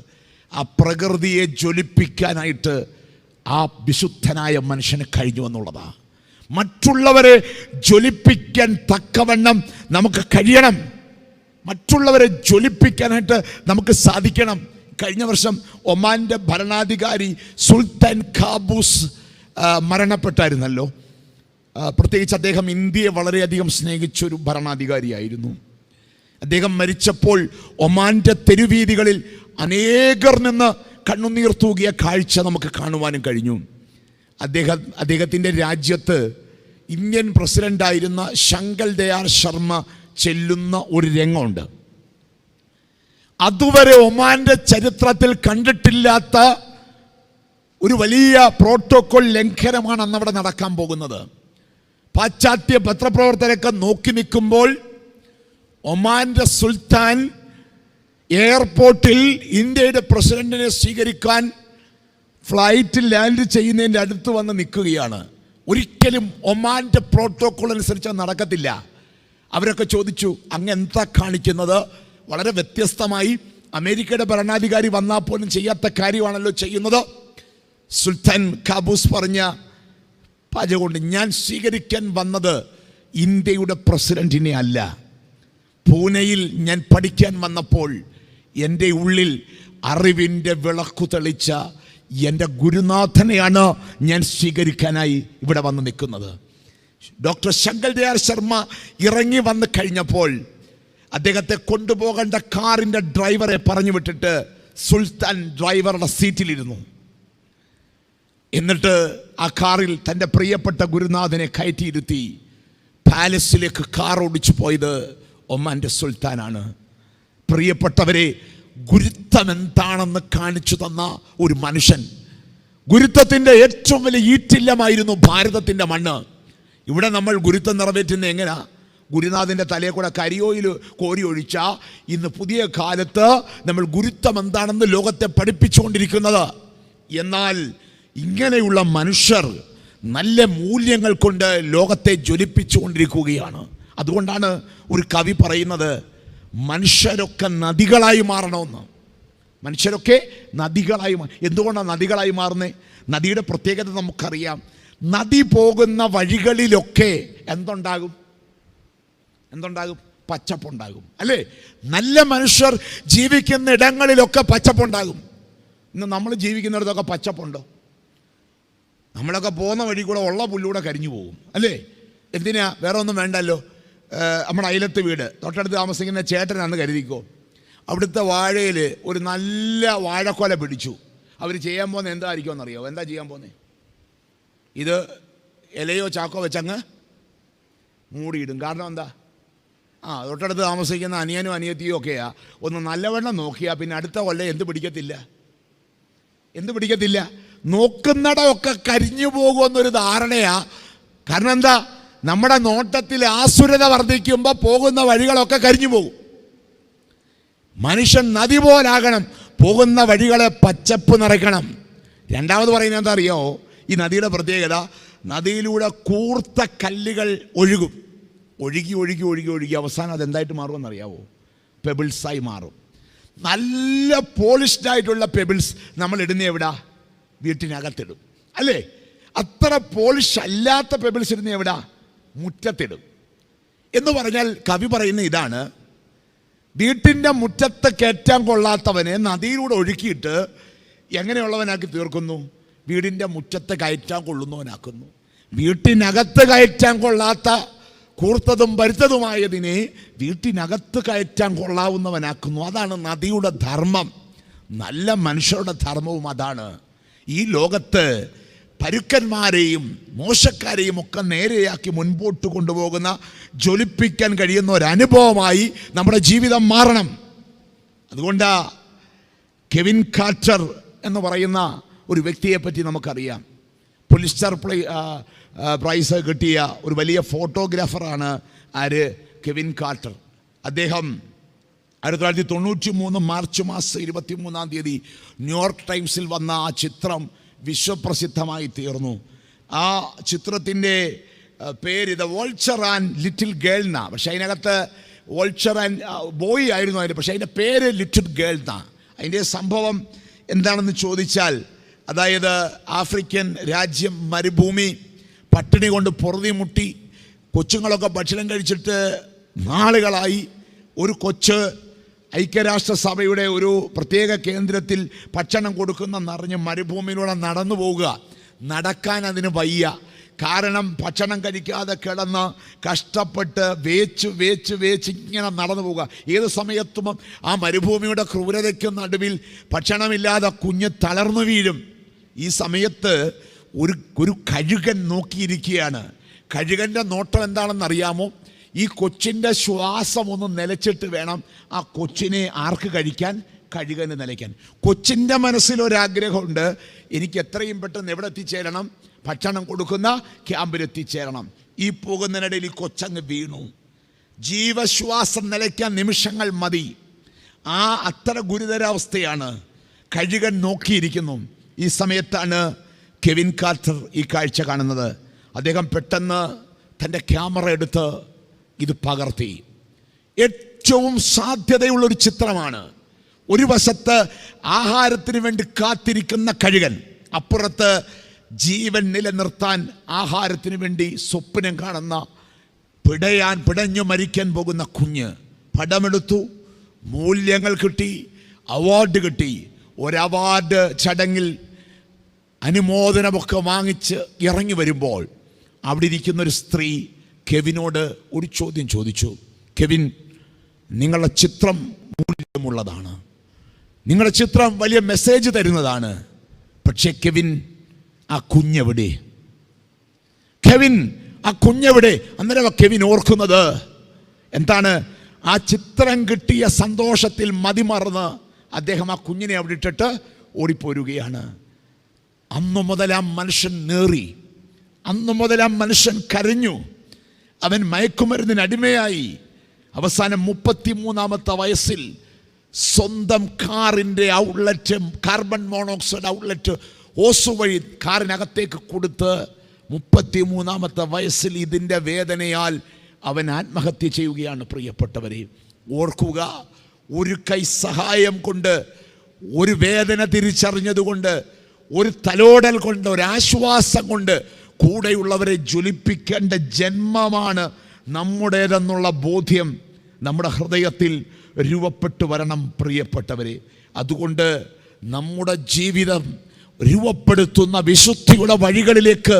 [SPEAKER 1] ആ പ്രകൃതിയെ ജ്വലിപ്പിക്കാനായിട്ട് ആ വിശുദ്ധനായ മനുഷ്യന് കഴിഞ്ഞു എന്നുള്ളതാണ്. മറ്റുള്ളവരെ ജ്വലിപ്പിക്കാൻ തക്കവണ്ണം നമുക്ക് കഴിയണം. മറ്റുള്ളവരെ ജ്വലിപ്പിക്കാനായിട്ട് നമുക്ക് സാധിക്കണം. കഴിഞ്ഞ വർഷം ഒമാൻ്റെ ഭരണാധികാരി സുൽത്താൻ ഖാബൂസ് മരണപ്പെട്ടായിരുന്നല്ലോ. പ്രത്യേകിച്ച് അദ്ദേഹം ഇന്ത്യയെ വളരെയധികം സ്നേഹിച്ചൊരു ഭരണാധികാരിയായിരുന്നു. അദ്ദേഹം മരിച്ചപ്പോൾ ഒമാന്റെ തെരുവീതികളിൽ അനേകർ നിന്ന് കണ്ണുനീർ തൂകിയ കാഴ്ച നമുക്ക് കാണുവാനും കഴിഞ്ഞു. അദ്ദേഹത്തിൻ്റെ രാജ്യത്ത് ഇന്ത്യൻ പ്രസിഡൻ്റായിരുന്ന ശങ്കൽ ദയാൽ ശർമ്മ ചെല്ലുന്ന ഒരു രംഗമുണ്ട്. അതുവരെ ഒമാന്റെ ചരിത്രത്തിൽ കണ്ടിട്ടില്ലാത്ത ഒരു വലിയ പ്രോട്ടോകോൾ ലംഘനമാണ് അന്നവിടെ നടക്കാൻ പോകുന്നത്. പാശ്ചാത്യ പത്രപ്രവർത്തകരൊക്കെ നോക്കി നിൽക്കുമ്പോൾ ഒമാന്റെ സുൽത്താൻ എയർപോർട്ടിൽ ഇന്ത്യയുടെ പ്രസിഡന്റിനെ സ്വീകരിക്കാൻ ഫ്ലൈറ്റിൽ ലാൻഡ് ചെയ്യുന്നതിൻ്റെ അടുത്ത് വന്ന് നിൽക്കുകയാണ്. ഒരിക്കലും ഒമാന്റെ പ്രോട്ടോകോൾ അനുസരിച്ച് നടക്കത്തില്ല. അവരൊക്കെ ചോദിച്ചു, അങ്ങ് എന്താ കാണിക്കുന്നത്? വളരെ വ്യത്യസ്തമായി അമേരിക്കയുടെ ഭരണാധികാരി വന്നാൽ പോലും ചെയ്യാത്ത കാര്യമാണല്ലോ ചെയ്യുന്നത്. സുൽത്താൻ കാബൂസ് പറഞ്ഞ പാചകൊണ്ട്, ഞാൻ സ്വീകരിക്കാൻ വന്നത് ഇന്ത്യയുടെ പ്രസിഡന്റിനെ അല്ല. പൂനെയിൽ ഞാൻ പഠിക്കാൻ വന്നപ്പോൾ എൻ്റെ ഉള്ളിൽ അറിവിൻ്റെ വിളക്കു തെളിച്ച എൻ്റെ ഗുരുനാഥനെയാണ് ഞാൻ സ്വീകരിക്കാനായി ഇവിടെ വന്ന് നിൽക്കുന്നത്. ഡോക്ടർ ശങ്കൽ ദയാൽ ശർമ്മ ഇറങ്ങി വന്ന് കഴിഞ്ഞപ്പോൾ അദ്ദേഹത്തെ കൊണ്ടുപോകേണ്ട കാറിൻ്റെ ഡ്രൈവറെ പറഞ്ഞു വിട്ടിട്ട് സുൽത്താൻ ഡ്രൈവറുടെ സീറ്റിലിരുന്നു. എന്നിട്ട് ആ കാറിൽ തൻ്റെ പ്രിയപ്പെട്ട ഗുരുനാഥനെ കയറ്റിയിരുത്തി പാലസിലേക്ക് കാർ ഓടിച്ചു പോയത് ഒമാന്റെ സുൽത്താനാണ്. പ്രിയപ്പെട്ടവരെ, ഗുരുത്വം എന്താണെന്ന് കാണിച്ചു തന്ന ഒരു മനുഷ്യൻ. ഗുരുത്വത്തിൻ്റെ ഏറ്റവും വലിയ ഈറ്റില്ലമായിരുന്നു ഭാരതത്തിൻ്റെ മണ്ണ്. ഇവിടെ നമ്മൾ ഗുരുത്വം നിറവേറ്റുന്ന എങ്ങനെയാ? ഗുരുനാഥൻ്റെ തലയെ കൂടെ കരിയോയിൽ കോരി ഒഴിച്ചാൽ ഇന്ന് പുതിയ കാലത്ത് നമ്മൾ ഗുരുത്വം എന്താണെന്ന് ലോകത്തെ പഠിപ്പിച്ചുകൊണ്ടിരിക്കുന്നത്. എന്നാൽ ഇങ്ങനെയുള്ള മനുഷ്യർ നല്ല മൂല്യങ്ങൾ കൊണ്ട് ലോകത്തെ ജ്വലിപ്പിച്ചുകൊണ്ടിരിക്കുകയാണ്. അതുകൊണ്ടാണ് ഒരു കവി പറയുന്നത്, മനുഷ്യരൊക്കെ നദികളായി മാറണമെന്ന്. മനുഷ്യരൊക്കെ നദികളായി എന്തുകൊണ്ടാണ് നദികളായി മാറുന്നത്? നദിയുടെ പ്രത്യേകത നമുക്കറിയാം. നദി പോകുന്ന വഴികളിലൊക്കെ എന്തുണ്ടാകും? പച്ചപ്പുണ്ടാകും, അല്ലേ? നല്ല മനുഷ്യർ ജീവിക്കുന്ന ഇടങ്ങളിലൊക്കെ പച്ചപ്പുണ്ടാകും. ഇന്ന് നമ്മൾ ജീവിക്കുന്നിടത്തൊക്കെ പച്ചപ്പുണ്ടോ? നമ്മളൊക്കെ പോകുന്ന വഴി കൂടെ ഉള്ള പുല്ലൂടെ കരിഞ്ഞു പോകും, അല്ലേ? എന്തിനാ? വേറെ ഒന്നും വേണ്ടല്ലോ. നമ്മുടെ അയലത്ത് വീട് തൊട്ടടുത്ത് താമസിക്കുന്ന ചേട്ടനാണെന്ന് കരുതിക്കോ. അവിടുത്തെ വാഴയിൽ ഒരു നല്ല വാഴക്കൊല പിടിച്ചു. അവർ ചെയ്യാൻ പോകുന്നത് എന്തായിരിക്കുമെന്നറിയോ? എന്താ ചെയ്യാൻ പോകുന്നത്? ഇത് ഇലയോ ചാക്കോ വെച്ചങ്ങ് മൂടിയിടും. കാരണം എന്താ? തൊട്ടടുത്ത് താമസിക്കുന്ന അനിയനും അനിയത്തിയും ഒക്കെയാ ഒന്ന് നല്ലവണ്ണം നോക്കിയാൽ പിന്നെ അടുത്ത കൊല്ലം എന്ത് പിടിക്കത്തില്ല? നോക്കുന്നിടമൊക്കെ കരിഞ്ഞു പോകുമെന്നൊരു ധാരണയാ. കാരണം എന്താ? നമ്മുടെ നോട്ടത്തിൽ ആസുരത വർദ്ധിക്കുമ്പോൾ പോകുന്ന വഴികളൊക്കെ കരിഞ്ഞു പോകും. മനുഷ്യൻ നദി പോലാകണം, പോകുന്ന വഴികളെ പച്ചപ്പ് നിറയ്ക്കണം. രണ്ടാമത് പറയുന്നത് എന്താ അറിയോ? ഈ നദിയുടെ പ്രത്യേകത, നദിയിലൂടെ കൂർത്ത കല്ലുകൾ ഒഴുകും. ഒഴുകി അവസാനം അതെന്തായിട്ട് മാറുമെന്നറിയാവോ? പെബിൾസായി മാറും. നല്ല പോളിഷ്ഡ് ആയിട്ടുള്ള പെബിൾസ് നമ്മൾ ഇടുന്ന എവിടാ? വീട്ടിനകത്തിടും, അല്ലേ? അത്ര പോളിഷ് അല്ലാത്ത പെബിൾസ് ഇടുന്ന എവിടാ? മുറ്റത്തിടും. എന്ന് പറഞ്ഞാൽ കവി പറയുന്ന ഇതാണ്, വീട്ടിൻ്റെ മുറ്റത്ത് കയറ്റാൻ കൊള്ളാത്തവനെ നദിയിലൂടെ ഒഴുക്കിയിട്ട് എങ്ങനെയുള്ളവനാക്കി തീർക്കുന്നു? വീടിൻ്റെ മുറ്റത്ത് കയറ്റാൻ കൊള്ളുന്നവനാക്കുന്നു. വീട്ടിനകത്ത് കയറ്റാൻ കൊള്ളാത്ത കൂർത്തതും പരുത്തതുമായതിനെ വീട്ടിനകത്ത് കയറ്റാൻ കൊള്ളാവുന്നവനാക്കുന്നു. അതാണ് നദിയുടെ ധർമ്മം. നല്ല മനുഷ്യരുടെ ധർമ്മവും അതാണ്. ഈ ലോകത്ത് പരുക്കന്മാരെയും മോശക്കാരെയും ഒക്കെ നേരെയാക്കി മുൻപോട്ട് കൊണ്ടുപോകുന്ന, ജ്വലിപ്പിക്കാൻ കഴിയുന്ന ഒരനുഭവമായി നമ്മുടെ ജീവിതം മാറണം. അതുകൊണ്ടാ കെവിൻ കാർട്ടർ എന്ന് പറയുന്ന ഒരു വ്യക്തിയെപ്പറ്റി നമുക്കറിയാം. പുലിറ്റ്സർ പ്രൈസ് കിട്ടിയ ഒരു വലിയ ഫോട്ടോഗ്രാഫറാണ് ആര്? Kevin Carter. അദ്ദേഹം 1993 മാർച്ച് മാസം 23 ന്യൂയോർക്ക് ടൈംസിൽ വന്ന ആ ചിത്രം വിശ്വപ്രസിദ്ധമായി തീർന്നു. ആ ചിത്രത്തിൻ്റെ പേര് the vulture and little girl എന്നാ. പക്ഷെ അതിനകത്ത് വോൾച്ചർ ആൻഡ് ബോയ് ആയിരുന്നു അതിന്, പക്ഷേ അതിൻ്റെ പേര് ലിറ്റിൽ ഗേൾ എന്നാ. അതിൻ്റെ സംഭവം എന്താണെന്ന് ചോദിച്ചാൽ, അതായത് ആഫ്രിക്കൻ രാജ്യം മരുഭൂമി, പട്ടിണി കൊണ്ട് പൊറുതിമുട്ടി, കൊച്ചുങ്ങളൊക്കെ ഭക്ഷണം കഴിച്ചിട്ട് നാളുകളായി. ഒരു കൊച്ച് ഐക്യരാഷ്ട്രസഭയുടെ ഒരു പ്രത്യേക കേന്ദ്രത്തിൽ ഭക്ഷണം കൊടുക്കുന്ന നിറഞ്ഞ് മരുഭൂമിയിലൂടെ നടന്നു പോവുക. നടക്കാൻ അതിന് വയ്യ. കാരണം ഭക്ഷണം കഴിക്കാതെ കിടന്ന് കഷ്ടപ്പെട്ട് വേച്ച് ഇങ്ങനെ നടന്നു പോവുക. ഏത് സമയത്തും ആ മരുഭൂമിയുടെ ക്രൂരതയ്ക്ക് നടുവിൽ ഭക്ഷണമില്ലാതെ കുഞ്ഞ് തളർന്നു വീഴും. ഈ സമയത്ത് ഒരു കഴുകൻ നോക്കിയിരിക്കുകയാണ്. കഴുകൻ്റെ നോട്ടം എന്താണെന്നറിയാമോ? ഈ കൊച്ചിൻ്റെ ശ്വാസം ഒന്ന് നിലച്ചിട്ട് വേണം ആ കൊച്ചിനെ ആർക്ക് കഴിക്കാൻ? കഴുകന് നിലയ്ക്കാൻ. കൊച്ചിൻ്റെ മനസ്സിലൊരാഗ്രഹമുണ്ട്, എനിക്ക് എത്രയും പെട്ടെന്ന് എവിടെ എത്തിച്ചേരണം? ഭക്ഷണം കൊടുക്കുന്ന ക്യാമ്പിലെത്തിച്ചേരണം. ഈ പോകുന്നതിനിടയിൽ ഈ കൊച്ചങ്ങ് വീണു. ജീവശ്വാസം നിലയ്ക്കാൻ നിമിഷങ്ങൾ മതി. അത്ര ഗുരുതരാവസ്ഥയാണ്. കഴുകൻ നോക്കിയിരിക്കുന്നു. ഈ സമയത്താണ് കെവിൻ കാർട്ടർ ഈ കാഴ്ച കാണുന്നത്. അദ്ദേഹം പെട്ടെന്ന് തൻ്റെ ക്യാമറ എടുത്ത് ഇത് പകർത്തി. ഏറ്റവും സാധ്യതയുള്ളൊരു ചിത്രമാണ്. ഒരു വശത്ത് ആഹാരത്തിന് വേണ്ടി കാത്തിരിക്കുന്ന കഴുകൻ, അപ്പുറത്ത് ജീവൻ നിലനിർത്താൻ ആഹാരത്തിന് വേണ്ടി സ്വപ്നം കാണുന്ന പിടഞ്ഞു മരിക്കാൻ പോകുന്ന കുഞ്ഞ്. പടമെടുത്തു, മൂല്യങ്ങൾ കിട്ടി, അവാർഡ് കിട്ടി. ഒരവാർഡ് ചടങ്ങിൽ അനുമോദനമൊക്കെ വാങ്ങിച്ച് ഇറങ്ങി വരുമ്പോൾ അവിടെ ഇരിക്കുന്നൊരു സ്ത്രീ കെവിനോട് ഒരു ചോദ്യം ചോദിച്ചു. കെവിൻ, നിങ്ങളുടെ ചിത്രം മൂല്യമുള്ളതാണ്, നിങ്ങളുടെ ചിത്രം വലിയ മെസ്സേജ് തരുന്നതാണ്. പക്ഷേ കെവിൻ, ആ കുഞ്ഞെവിടെ? കെവിൻ, ആ കുഞ്ഞെവിടെ? അന്നേരം കെവിൻ ഓർക്കുന്നത് എന്താണ്? ആ ചിത്രം കിട്ടിയ സന്തോഷത്തിൽ മതിമറന്ന് അദ്ദേഹം ആ കുഞ്ഞിനെ അവിടെ ഇട്ടിട്ട് ഓടിപ്പോരുകയാണ്. അന്നു മുതൽ ആ മനുഷ്യൻ നേറി, അന്നു മുതൽ ആ മനുഷ്യൻ കരഞ്ഞു. അവൻ മയക്കുമരുന്നിന് അടിമയായി. അവസാനം 33-ാമത്തെ വയസ്സിൽ സ്വന്തം കാറിൻ്റെ outlet, carbon monoxide outlet hose വഴി കാറിനകത്തേക്ക് കൊടുത്ത് 33-ാമത്തെ വയസ്സിൽ ഇതിൻ്റെ വേദനയാൽ അവൻ ആത്മഹത്യ ചെയ്യുകയാണ്. പ്രിയപ്പെട്ടവരെ, ഓർക്കുക, ഒരു കൈ സഹായം കൊണ്ട്, ഒരു വേദന തിരിച്ചറിഞ്ഞതുകൊണ്ട്, ഒരു തലോടൽ കൊണ്ട്, ഒരാശ്വാസം കൊണ്ട് കൂടെയുള്ളവരെ ജ്വലിപ്പിക്കേണ്ട ജന്മമാണ് നമ്മുടേതെന്നുള്ള ബോധ്യം നമ്മുടെ ഹൃദയത്തിൽ രൂപപ്പെട്ടു വരണം. പ്രിയപ്പെട്ടവരെ, അതുകൊണ്ട് നമ്മുടെ ജീവിതം രൂപപ്പെടുത്തുന്ന വിശുദ്ധിയുടെ വഴികളിലേക്ക്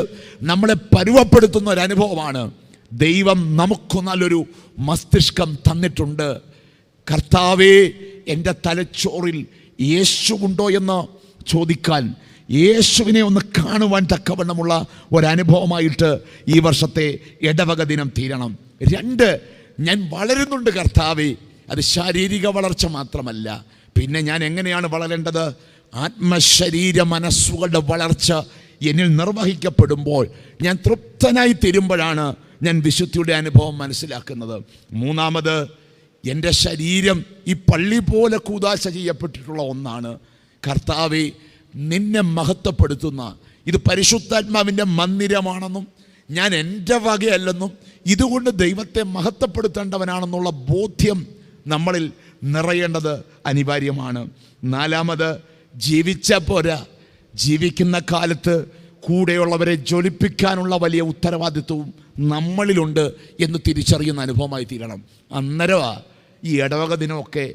[SPEAKER 1] നമ്മളെ പരുവപ്പെടുത്തുന്ന ഒരു അനുഭവമാണ്. ദൈവം നമുക്ക് നല്ലൊരു മസ്തിഷ്കം തന്നിട്ടുണ്ട്. കർത്താവേ, എൻ്റെ തലച്ചോറിൽ യേശുവുണ്ടോ എന്ന് ചോദിക്കാൻ, യേശുവിനെ ഒന്ന് കാണുവാൻ തക്കവണ്ണമുള്ള ഒരനുഭവമായിട്ട് ഈ വർഷത്തെ ഇടവക ദിനം തീരണം. 2, ഞാൻ വളരുന്നുണ്ട് കർത്താവേ. അത് ശാരീരിക വളർച്ച മാത്രമല്ല, പിന്നെ ഞാൻ എങ്ങനെയാണ് വളരേണ്ടത്? ആത്മശരീര മനസ്സുകളുടെ വളർച്ച എന്നിൽ നിർവഹിക്കപ്പെടുമ്പോൾ, ഞാൻ തൃപ്തനായി തീരുമ്പോഴാണ് ഞാൻ വിശുദ്ധിയുടെ അനുഭവം മനസ്സിലാക്കുന്നത്. 3, എൻ്റെ ശരീരം ഈ പള്ളി പോലെ കൂദാശ ചെയ്യപ്പെട്ടിട്ടുള്ള ഒന്നാണ്. കർത്താവേ, നിന്നെ മഹത്വപ്പെടുത്തുന്ന, ഇത് പരിശുദ്ധാത്മാവിൻ്റെ മന്ദിരമാണെന്നും ഞാൻ എൻ്റെ വകയല്ലെന്നും ഇതുകൊണ്ട് ദൈവത്തെ മഹത്വപ്പെടുത്തേണ്ടവനാണെന്നുള്ള ബോധ്യം നമ്മളിൽ നിറയേണ്ടത് അനിവാര്യമാണ്. 4, ജീവിച്ച പോരാ, ജീവിക്കുന്ന കാലത്ത് കൂടെയുള്ളവരെ ജ്വലിപ്പിക്കാനുള്ള വലിയ ഉത്തരവാദിത്വവും നമ്മളിലുണ്ട് എന്ന് തിരിച്ചറിയുന്ന അനുഭവമായി തീരണം. അന്നേരമാണ് ഈ ഇടവക ദിനമൊക്കെ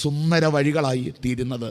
[SPEAKER 1] സുന്ദര വഴികളായി തീരുന്നത്.